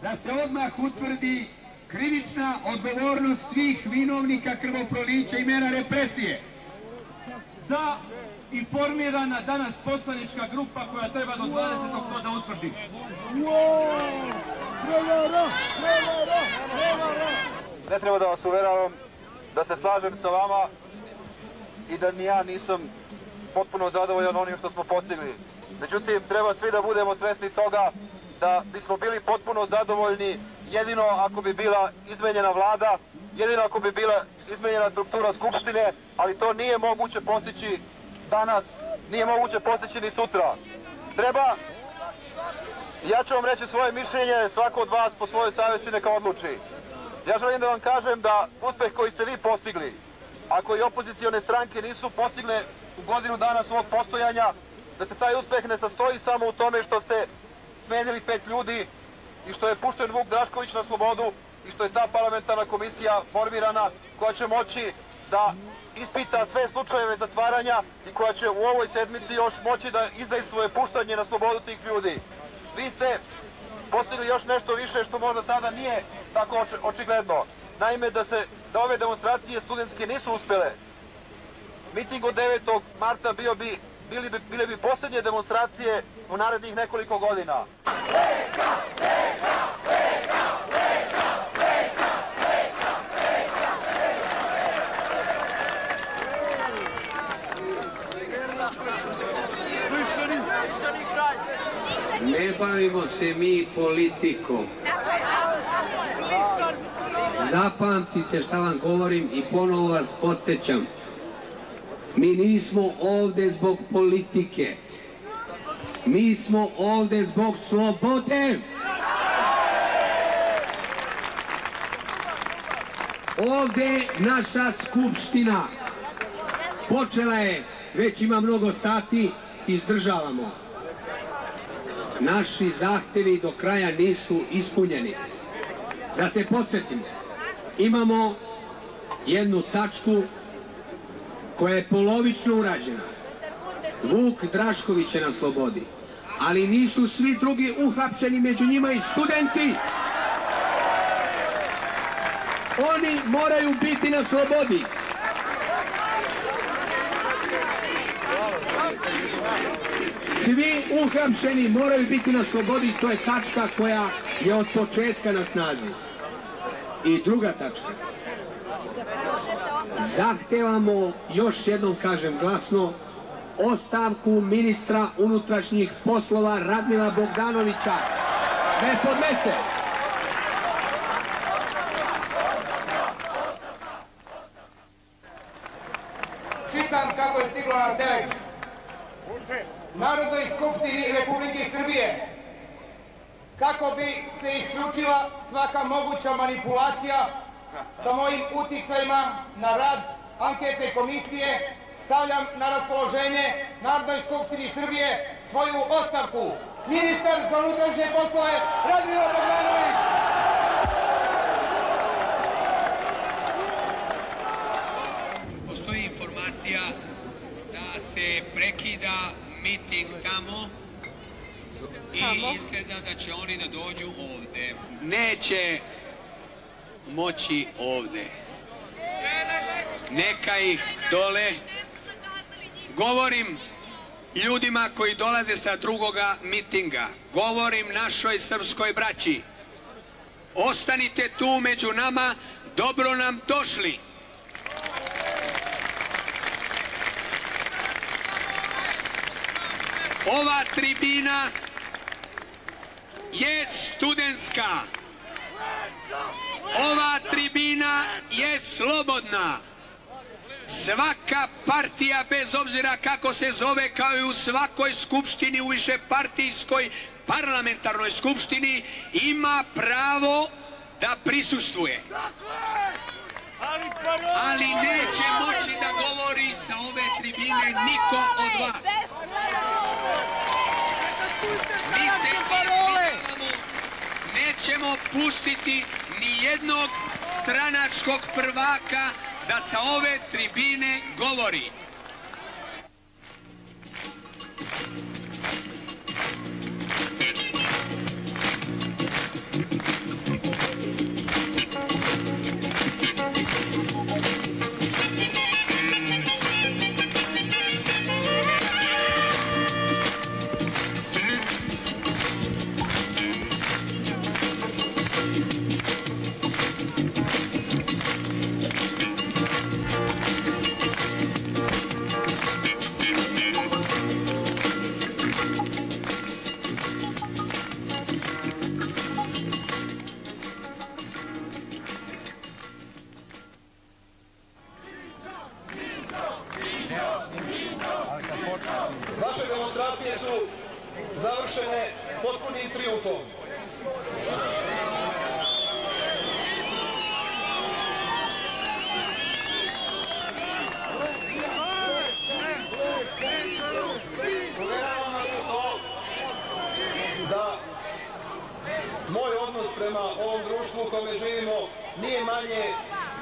Da se odmah utvrdi krivična odgovornost svih vinovnika krvoprolića i mera represije.
Da i formirana danas poslanička grupa koja treba do 20. to da utvrdi.
Ne treba da vas uveravam da se slažem sa vama i da ni ja nisam potpuno zadovoljan onim što smo postigli. Međutim, treba svi da budemo svesni toga da bismo bili potpuno zadovoljni jedino ako bi bila izmenjena vlada, jedino ako bi bila izmenjena struktura Skupštine, ali to nije moguće postići danas, nije moguće postići ni sutra. Treba, ja ću vam reći svoje mišljenje, svako od vas po svojoj savjesti neka odluči. Ja želim da vam kažem da uspeh koji ste vi postigli, ako i opozicione stranke nisu postigle u godinu dana svog postojanja, da se taj uspeh ne sastoji samo u tome što ste smenili 5 ljudi i što je pušten Vuk Drašković na slobodu i što je ta parlamentarna komisija formirana koja će moći da ispita sve slučajeve zatvaranja i koja će u ovoj sedmici još moći da izdejstvuje puštanje na slobodu tih ljudi. Vi ste postigli još nešto više što možda sada nije tako očigledno. Naime, da ove demonstracije studentske nisu uspjele. Miting od 9. marta bile bi posljednje demonstracije u narednih nekoliko godina.
Ne bavimo se mi politikom. Zapamtite šta vam govorim i ponovo vas podsjećam. Mi nismo ovde zbog politike. Mi smo ovde zbog slobode. Ovde naša skupština počela je, već ima mnogo sati, izdržavamo. Naši zahtevi do kraja nisu ispunjeni. Da se podsjetimo, imamo jednu tačku koja je polovično urađena. Vuk Drašković je na slobodi, ali nisu svi drugi uhapšeni, među njima i studenti. Oni moraju biti na slobodi. Svi uhapšeni moraju biti na slobodi, to je tačka koja je od početka na snazi. I druga tačka. Zahtevamo, još jednom kažem glasno, ostavku ministra unutrašnjih poslova Radmila Bogdanovića. Ne podnese.
Čitam kako je stiglo na Telex. Narodnoj skupštini Republike Srbije, kako bi se isključila svaka moguća manipulacija sa mojim uticajima na rad anketne komisije, stavljam na raspoloženje Narodnoj skupštini Srbije svoju ostavku. Ministar za unutrašnje poslove Radmila Bogdanović.
Postoji informacija da se prekida miting tamo i izgleda da će oni da dođu ovde. Neće moći ovde. Neka ih dole. Govorim ljudima koji dolaze sa drugoga mitinga. Govorim našoj srpskoj braći. Ostanite tu među nama, dobro nam došli. Ova tribina je studentska. Ova tribina je slobodna. Svaka partija, bez obzira kako se zove, kao i u svakoj skupštini, u višepartijskoj parlamentarnoj skupštini, ima pravo da prisustvuje. Ali neće moći da govori sa ove tribine niko od vas. Mi se nećemo pustiti ni jednog stranačkog prvaka da sa ove tribine govori.
Vaše demonstracije su završene potpunim trijumfom. Uveravam vas u to da moj odnos prema ovom društvu u kome živimo nije manje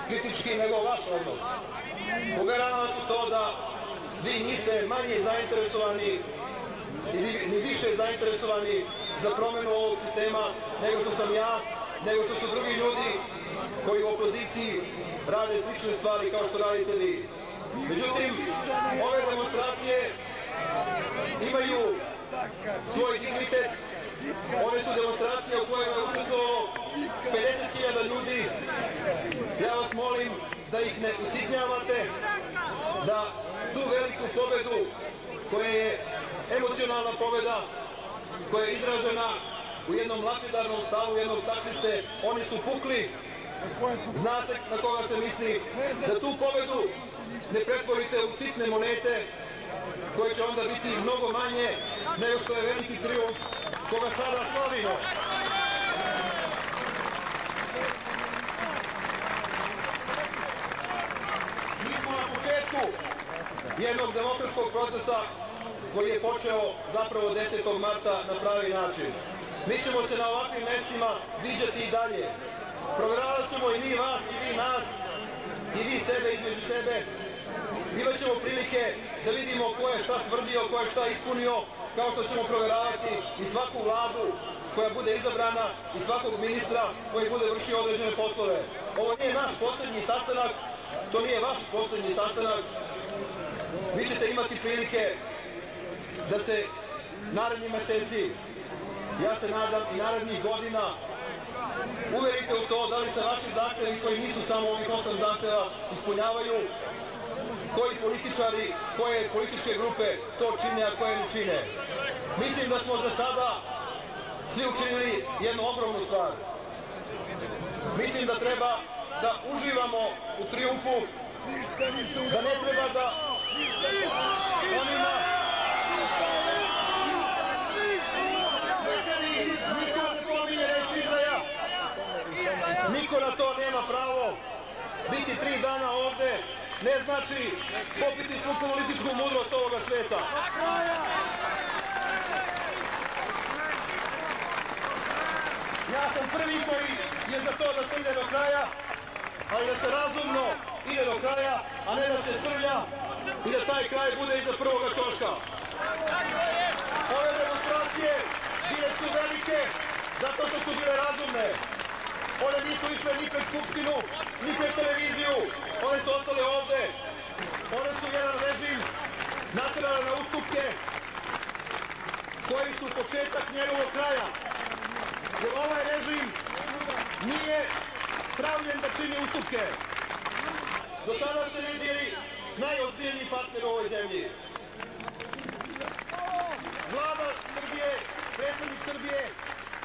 kritički nego vaš odnos.
Uveravam vas u to da vi niste manje zainteresovani ni više zainteresovani za promenu ovog sistema nego što sam ja, nego što su drugi ljudi koji u opoziciji rade slične stvari kao što radite vi. Međutim, ove demonstracije imaju svoj dignitet. Ove su demonstracije u kojima je učestvovalo 50.000 ljudi. Ja vas molim da ih ne usitnjavate, da tu veliku pobedu koja je emocionalna pobeda, koja je izražena u jednom lapidarnom stavu jednog taksiste, oni su pukli, zna se na koga se misli, da tu pobedu ne pretvorite u sitne monete koje će onda biti mnogo manje nego što je veliki trijumf koga sada slavimo. Mi smo na početku jednog demokratskog procesa koji je počeo zapravo 10. marta na pravi način. Mi ćemo se na ovakvim mestima viđati i dalje. Provjeravat ćemo i mi vas, i vi nas, i vi sebe između sebe. Imat ćemo prilike da vidimo ko je šta tvrdio, ko je šta ispunio, kao što ćemo provjeravati i svaku vladu koja bude izabrana i svakog ministra koji bude vršio određene poslove. Ovo nije naš posljednji sastanak, to nije vaš posljednji sastanak. Vi ćete imati prilike da se naredni meseci, ja se nadam i narednih godina, uverite u to da li se vaši zahtevi koji nisu samo ovih 8 zahteva ispunjavaju, koji političari, koje političke grupe to čine, a koje ne čine. Mislim da smo za sada svi učinili jednu ogromnu stvar. Mislim da treba da uživamo u trijumfu, da ne treba da onima... Niko ne pominje reći Izraja. Niko na to nema pravo. Biti 3 dana ovde ne znači popiti svu političku mudrost ovoga sveta. Ja sam prvi koji je za to da se ide do kraja, ali da se razumno ide do kraja, a ne da se srlja i da taj kraj bude iza prvoga ćoška. Ove demonstracije bile su velike zato što su bile razumne. One nisu išle ni pred Skupštinu, ni pred televiziju. One su ostale ovde. One su jedan režim naterale na ustupke koji su početak njegovog kraja. Jer ovaj režim nije pravljen da čini ustupke. Do sada ste vi bili najozbiljniji partner u ovoj zemlji. Vlada Srbije, predsjednik Srbije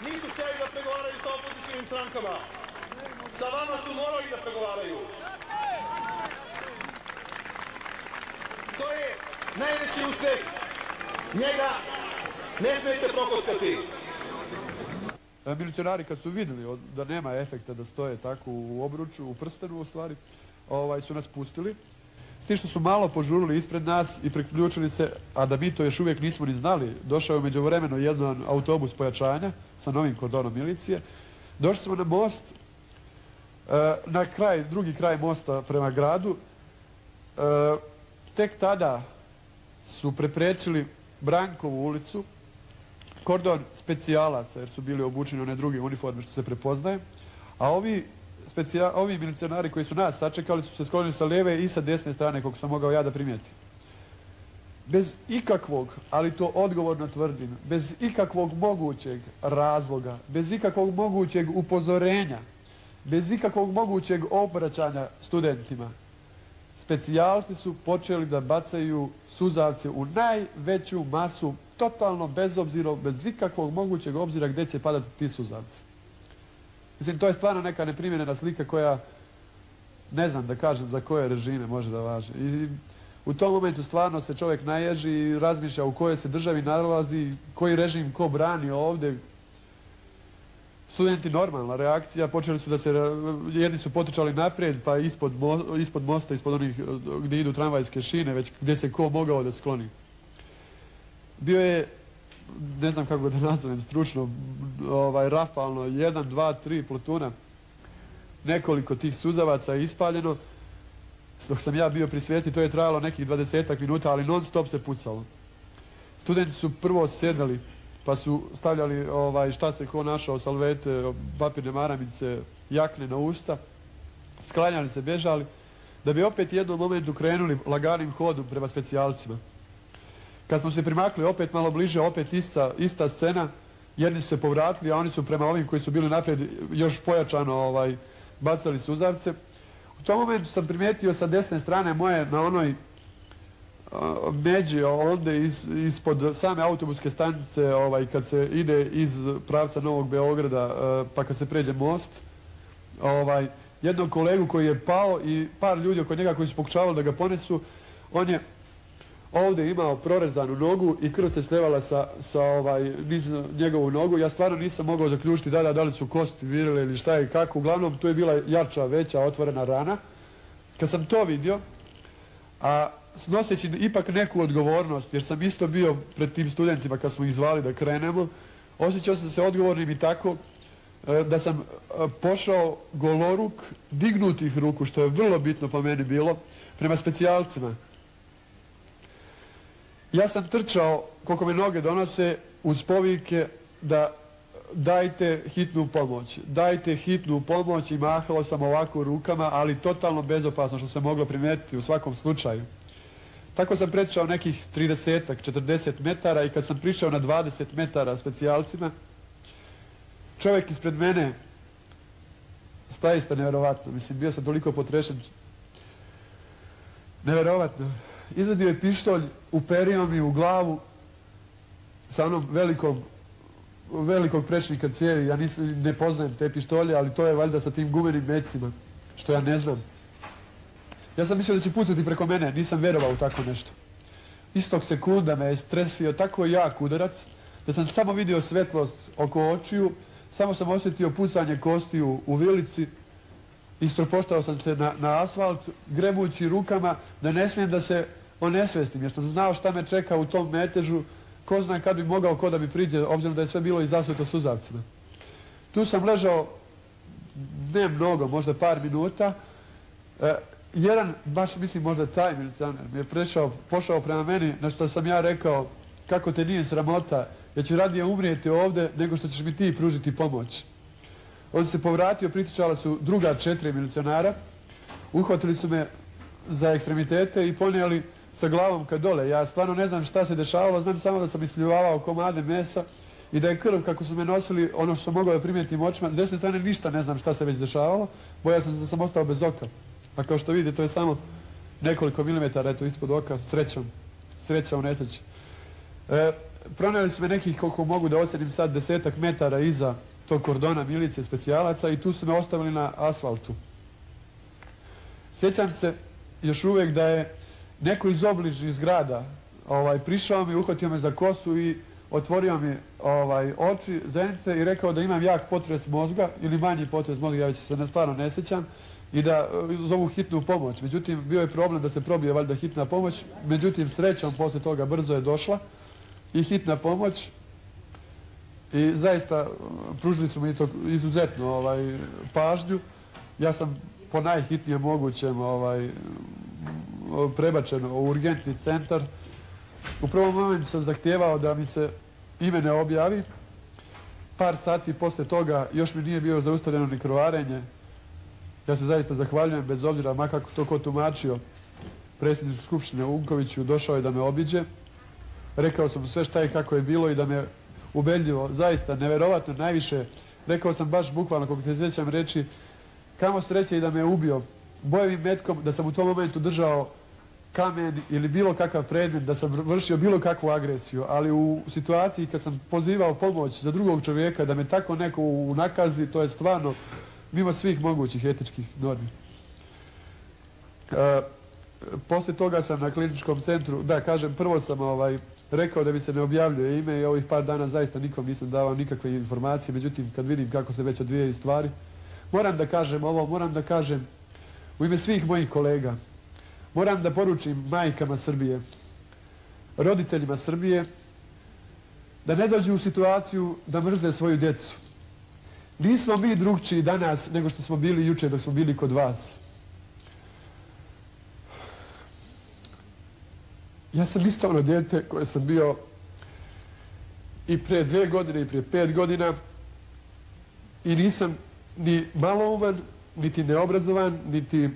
nisu htjeli da pregovaraju sa opozicijnim strankama. Sa vama su morali da pregovaraju. To je najveći uspeh. Njega ne smijete prokoskati.
Milicionari kad su vidjeli da nema efekta da stoje tako u obruču, u prstenu u stvari, su nas pustili. S tim što su malo požurili ispred nas i priključili se, a da mi to još uvijek nismo ni znali, došao je međuvremeno jedan autobus pojačanja sa novim kordonom milicije. Došli smo na most, na kraj, drugi kraj mosta prema gradu. Tek tada su preprečili Brankovu ulicu, kordon specijalaca, jer su bili obučeni one druge uniforme što se prepoznaje, a ovi milicionari koji su nas sačekali su se sklonili sa lijeve i sa desne strane, koliko sam mogao ja da primijetim. Bez ikakvog, ali to odgovorno tvrdim, bez ikakvog mogućeg razloga, bez ikakvog mogućeg upozorenja, bez ikakvog mogućeg obraćanja studentima, specijalci su počeli da bacaju suzavce u najveću masu, totalno bez obzira, bez ikakvog mogućeg obzira gdje će padati ti suzavci. Mislim, to je stvarno neka neprimjerena slika koja, ne znam da kažem za koje režime može da važi. I u tom momentu stvarno se čovjek naježi i razmišlja u kojoj se državi nalazi, koji režim ko brani ovdje. Studenti normalna reakcija, počeli su da se, jedni su potičali naprijed, pa ispod mosta, ispod onih gdje idu tramvajske šine, već gdje se ko mogao da skloni. Bio je, ne znam kako da nazovem stručno, rafalno, 1, 2, 3 plotuna, nekoliko tih suzavaca je ispaljeno dok sam ja bio pri svijesti, to je trajalo nekih 20 minuta, ali non stop se pucalo. Studenti su prvo sedali, pa su stavljali šta se ko našao, salvete, papirne maramice, jakne na usta, sklanjali se, bježali, da bi opet jednom momentu krenuli laganim hodom prema specijalcima. Kad smo se primakli opet malo bliže, opet ista scena, jedni su se povratili, a oni su prema ovim koji su bili naprijed još pojačano bacali suzavce. U tom momentu sam primijetio sa desne strane moje na onoj međi ovdje ispod same autobuske stanice kad se ide iz pravca Novog Beograda pa kad se pređe most, jednog kolegu koji je pao i par ljudi oko njega koji su pokušavali da ga ponesu. On je ovdje imao prorezanu nogu i krv se sljevala sa niz njegovu nogu. Ja stvarno nisam mogao zaključiti da li su kosti virile ili šta i kako. Uglavnom, tu je bila jača, veća, otvorena rana. Kad sam to vidio, a noseći ipak neku odgovornost, jer sam isto bio pred tim studentima kad smo ih zvali da krenemo, osjećao sam se odgovornim i tako da sam pošao goloruk, dignutih ruku, što je vrlo bitno po meni bilo, prema specijalcima. Ja sam trčao, koliko me noge donose, uz povike da dajte hitnu pomoć i mahao sam ovako rukama, ali totalno bezopasno, što se moglo primijetiti u svakom slučaju. Tako sam prečao nekih 30-40 metara i kad sam prišao na 20 metara specijalcima, čovjek ispred mene, zaista nevjerovatno, mislim, bio sam toliko potrešen, nevjerovatno, izvadio je pištolj, uperio mi u glavu sa onom velikog prečnika cijevi. Ja ne poznajem te pištolje, ali to je valjda sa tim gumenim mecima, što ja ne znam. Ja sam mislio da će pucati preko mene, nisam vjerovao u tako nešto. Istog sekunda me je strefio tako jak udarac da sam samo vidio svetlost oko očiju, samo sam osjetio pucanje kostiju u vilici, istropoštao sam se na asfalt, grebući rukama da ne smijem da se onesvestim, jer sam znao šta me čeka u tom metežu, ko zna kad bi mogao ko da mi priđe, obzirom da je sve bilo i zasuto suzavcima. Tu sam ležao, ne mnogo, možda par minuta, jedan, baš mislim možda taj milicioner, mi je pošao prema meni, na što sam ja rekao, kako te nije sramota, ja ću radije umrijeti ovdje nego što ćeš mi ti pružiti pomoć. On se povratio, pritičala su druga 4 milicionara, uhvatili su me za ekstremitete i ponijeli sa glavom ka dole. Ja stvarno ne znam šta se dešavalo, znam samo da sam ispljuvavao komade mesa i da je krv kako su me nosili, ono što sam mogao da primijetim očima, s desne strane ništa ne znam šta se već dešavalo, bojao sam se da sam ostao bez oka. A kao što vidite, to je samo nekoliko milimetara ispod oka, sreća u nesreći. Pronijeli su me nekih, koliko mogu da ocjenim sad, 10 metara iza tog kordona milicije specijalaca i tu su me ostavili na asfaltu. Sjećam se još uvijek da je neko iz obližnjih zgrada prišao mi, uhvatio me za kosu i otvorio mi oči, zenice i rekao da imam jak potres mozga ili manji potres mozga, ja već se stvarno ne sjećam, i da zovu hitnu pomoć. Međutim, bio je problem da se probije valjda hitna pomoć, međutim, srećom poslije toga brzo je došla i hitna pomoć i zaista pružili su mi to izuzetno pažnju. Ja sam po najhitnijem mogućem prebačen u urgentni centar. U prvom momentu sam zahtijevao da mi se ime ne objavi. Par sati poslije toga još mi nije bilo zaustavljeno ni krvarenje. Ja se zaista zahvaljujem, bez obzira ma kako to ko tumačio, predsjednik Skupštine Unkoviću došao je da me obiđe. Rekao sam sve šta i kako je bilo i da me ubedljivo, zaista nevjerovatno najviše, rekao sam baš bukvalno, kako se sjećam reći, kamo sreće i da me ubio bojevim metkom, da sam u tom momentu držao kamen ili bilo kakav predmet, da sam vršio bilo kakvu agresiju, ali u situaciji kad sam pozivao pomoć za drugog čovjeka, da me tako neko unakazi, to je stvarno mimo svih mogućih etičkih normi. Poslije toga sam na kliničkom centru, da kažem, prvo sam rekao da mi se ne objavljuje ime i ovih par dana zaista nikom nisam davao nikakve informacije, međutim kad vidim kako se već odvijaju stvari, moram da kažem ovo, moram da kažem u ime svih mojih kolega, moram da poručim majkama Srbije, roditeljima Srbije, da ne dođu u situaciju da mrze svoju djecu. Nismo mi drugčiji danas nego što smo bili jučer dok smo bili kod vas. Ja sam isto ono dijete koje sam bio i pre 2 godine i pre 5 godina i nisam ni malouman, niti neobrazovan, niti...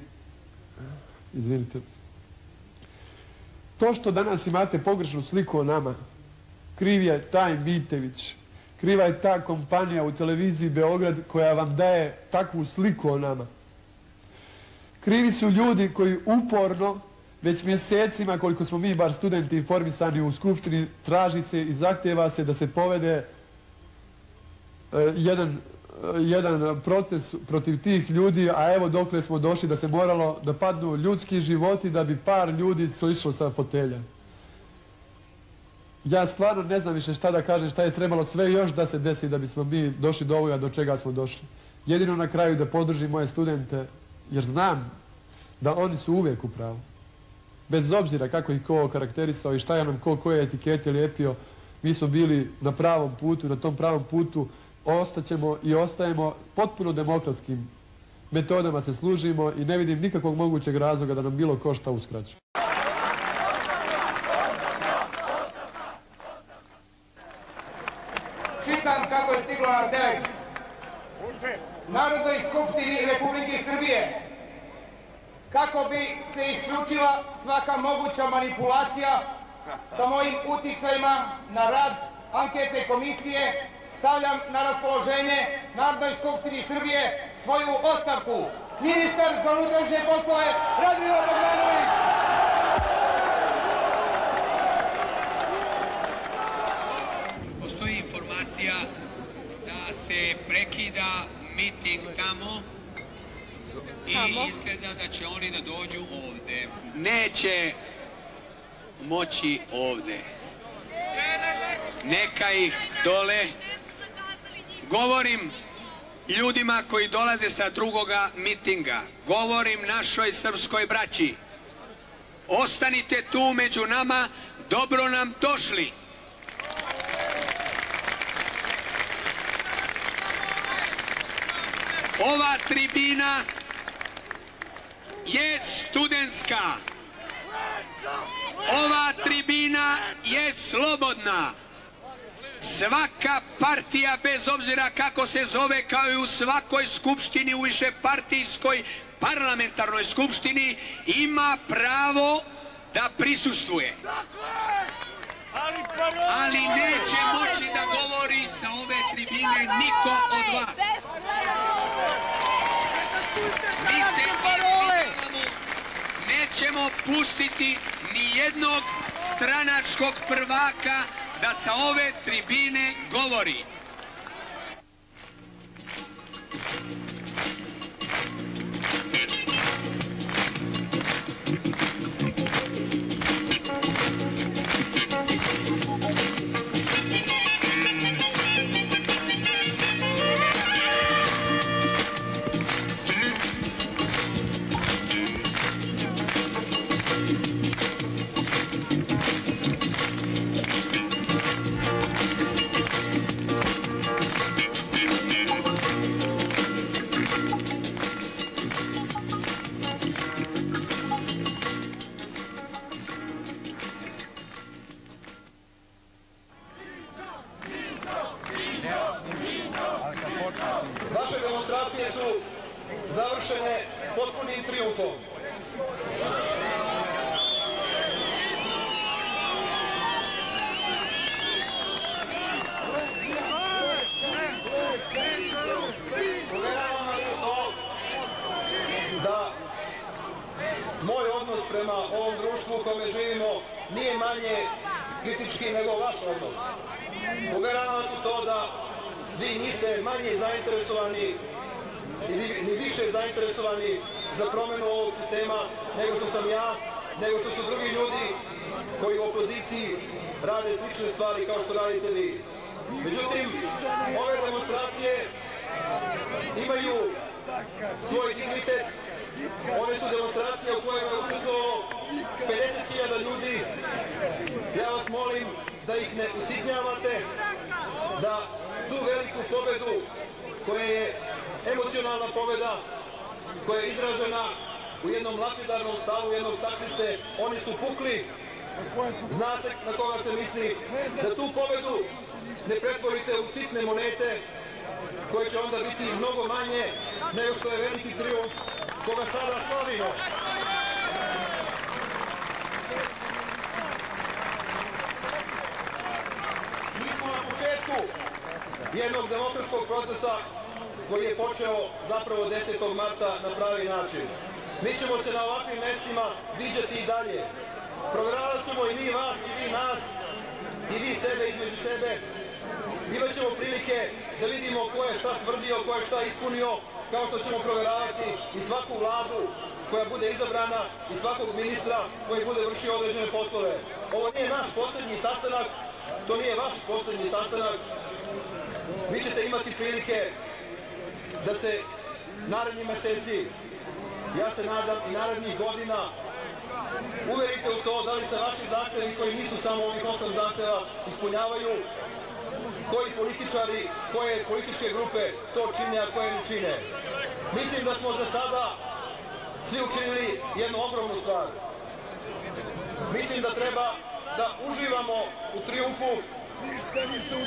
Izvinite. To što danas imate pogrešnu sliku o nama, kriv je taj Mitević, kriva je ta kompanija u televiziji Beograd koja vam daje takvu sliku o nama. Krivi su ljudi koji uporno, već mjesecima, koliko smo mi bar studenti informisani u Skupštini, traži se i zahtjeva se da se povede jedan proces protiv tih ljudi, a evo dokle smo došli da se moralo da padnu ljudski životi da bi par ljudi išlo sa fotelja. Ja stvarno ne znam više šta da kažem, šta je trebalo sve još da se desi da bismo mi došli do ovoga do čega smo došli. Jedino na kraju da podržim moje studente, jer znam da oni su uvijek u pravu. Bez obzira kako ih ko karakterisao i šta je nam koje etikete lijepio, mi smo bili na pravom putu, na tom pravom putu ostaćemo i ostajemo potpuno demokratskim metodama se služimo i ne vidim nikakvog mogućeg razloga da nam bilo ko šta uskraći.
Čitam kako je stiglo na Telex. Narodnoj skupštini Republike Srbije kako bi se isključila svaka moguća manipulacija sa mojim uticajima na rad anketne komisije, stavljam na raspoloženje Narodnoj skupštini Srbije svoju ostavku. Ministar za unutrašnje poslove Radmilo Bogdanović.
Postoji informacija da se prekida miting tamo i izgleda da će oni da dođu ovde. Neće moći ovde. Neka ih dole. Govorim ljudima koji dolaze sa drugoga mitinga. Govorim našoj srpskoj braći. Ostanite tu među nama, dobro nam došli. Ova tribina je studentska. Ova tribina je slobodna. Svaka partija, bez obzira kako se zove, kao i u svakoj skupštini, u višepartijskoj parlamentarnoj skupštini, ima pravo da prisustvuje. Ali neće moći da govori sa ove tribine niko od vas. Mi se nećemo pustiti ni jednog stranačkog prvaka da sa ove tribine govori.
Naše demonstracije su završene potpunim trijumfom. Uveravam vas u to da moj odnos prema ovom društvu u kome živimo nije manje kritički nego vaš odnos. Uveravam vas u to da vi niste manje zainteresovani ni više zainteresovani za promjenu ovog sistema nego što sam ja, nego što su drugi ljudi koji u opoziciji rade slične stvari kao što radite vi. Međutim, ove demonstracije imaju svoj dignitet. One su demonstracije u kojima je učestvovalo 50.000 ljudi. Ja vas molim da ih ne usitnjavate, da tu veliku pobedu koja je emocionalna pobeda, koja je izražena u jednom lapidarnom stavu jednog taksiste, oni su pukli, Zna se na koga se misli, da tu pobedu ne pretvorite u sitne monete koje će onda biti mnogo manje nego što je veliki trijumf koga sada slavimo. Mi smo na početku jednog demokratskog procesa koji je počeo zapravo 10. marta na pravi način. Mi ćemo se na ovakvim mestima viđati i dalje. Provjeravat ćemo i mi vas, i vi nas, i vi sebe između sebe. Imat ćemo prilike da vidimo ko je šta tvrdio, ko je šta ispunio, kao što ćemo provjeravati i svaku vladu koja bude izabrana i svakog ministra koji bude vršio određene poslove. Ovo nije naš posljednji sastanak, to nije vaš posljednji sastanak. Vi ćete imati prilike da se naredni meseci, ja se nadam i narednih godina, uverite u to da li se vaši zahtevi koji nisu samo ovih 8 zahteva ispunjavaju, koji političari, koje političke grupe to čine, a koje ne čine. Mislim da smo za sada svi učinili jednu ogromnu stvar. Mislim da treba da uživamo u trijumfu,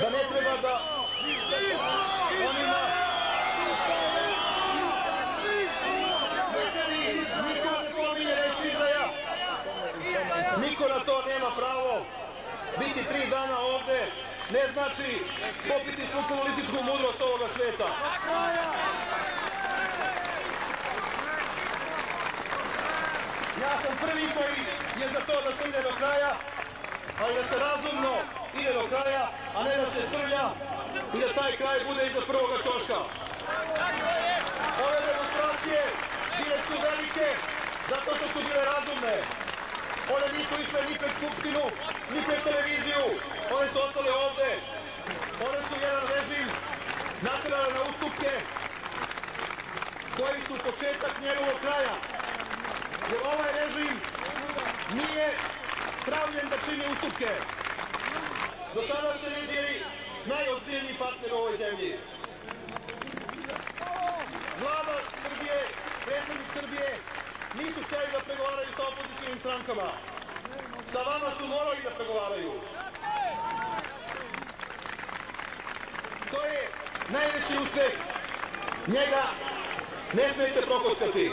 da ne treba da onima niko na to nema pravo. Biti 3 dana ovde ne znači popiti svu političku mudrost ovoga sveta. Ja sam prvi koji je za to da se ide do kraja, ali da se razumno ide do kraja, a ne da se srlja i da taj kraj bude iza prvoga ćoška. Ove demonstracije bile su velike zato što su bile razumne. One nisu išle ni pred Skupštinu, ni pred televiziju. One su ostale ovde. One su jedan režim naterale na ustupke koji su početak njegovog kraja. Jer ovaj režim nije pravljen da čini ustupke. Do sada ste vi bili najozbiljniji partner u ovoj zemlji. Vlada Srbije, predsjednik Srbije nisu htjeli da pregovaraju sa opozicijnim strankama. Sa vama su morali da pregovaraju. To je najveći uspeh. Njega ne smijete prokoskati.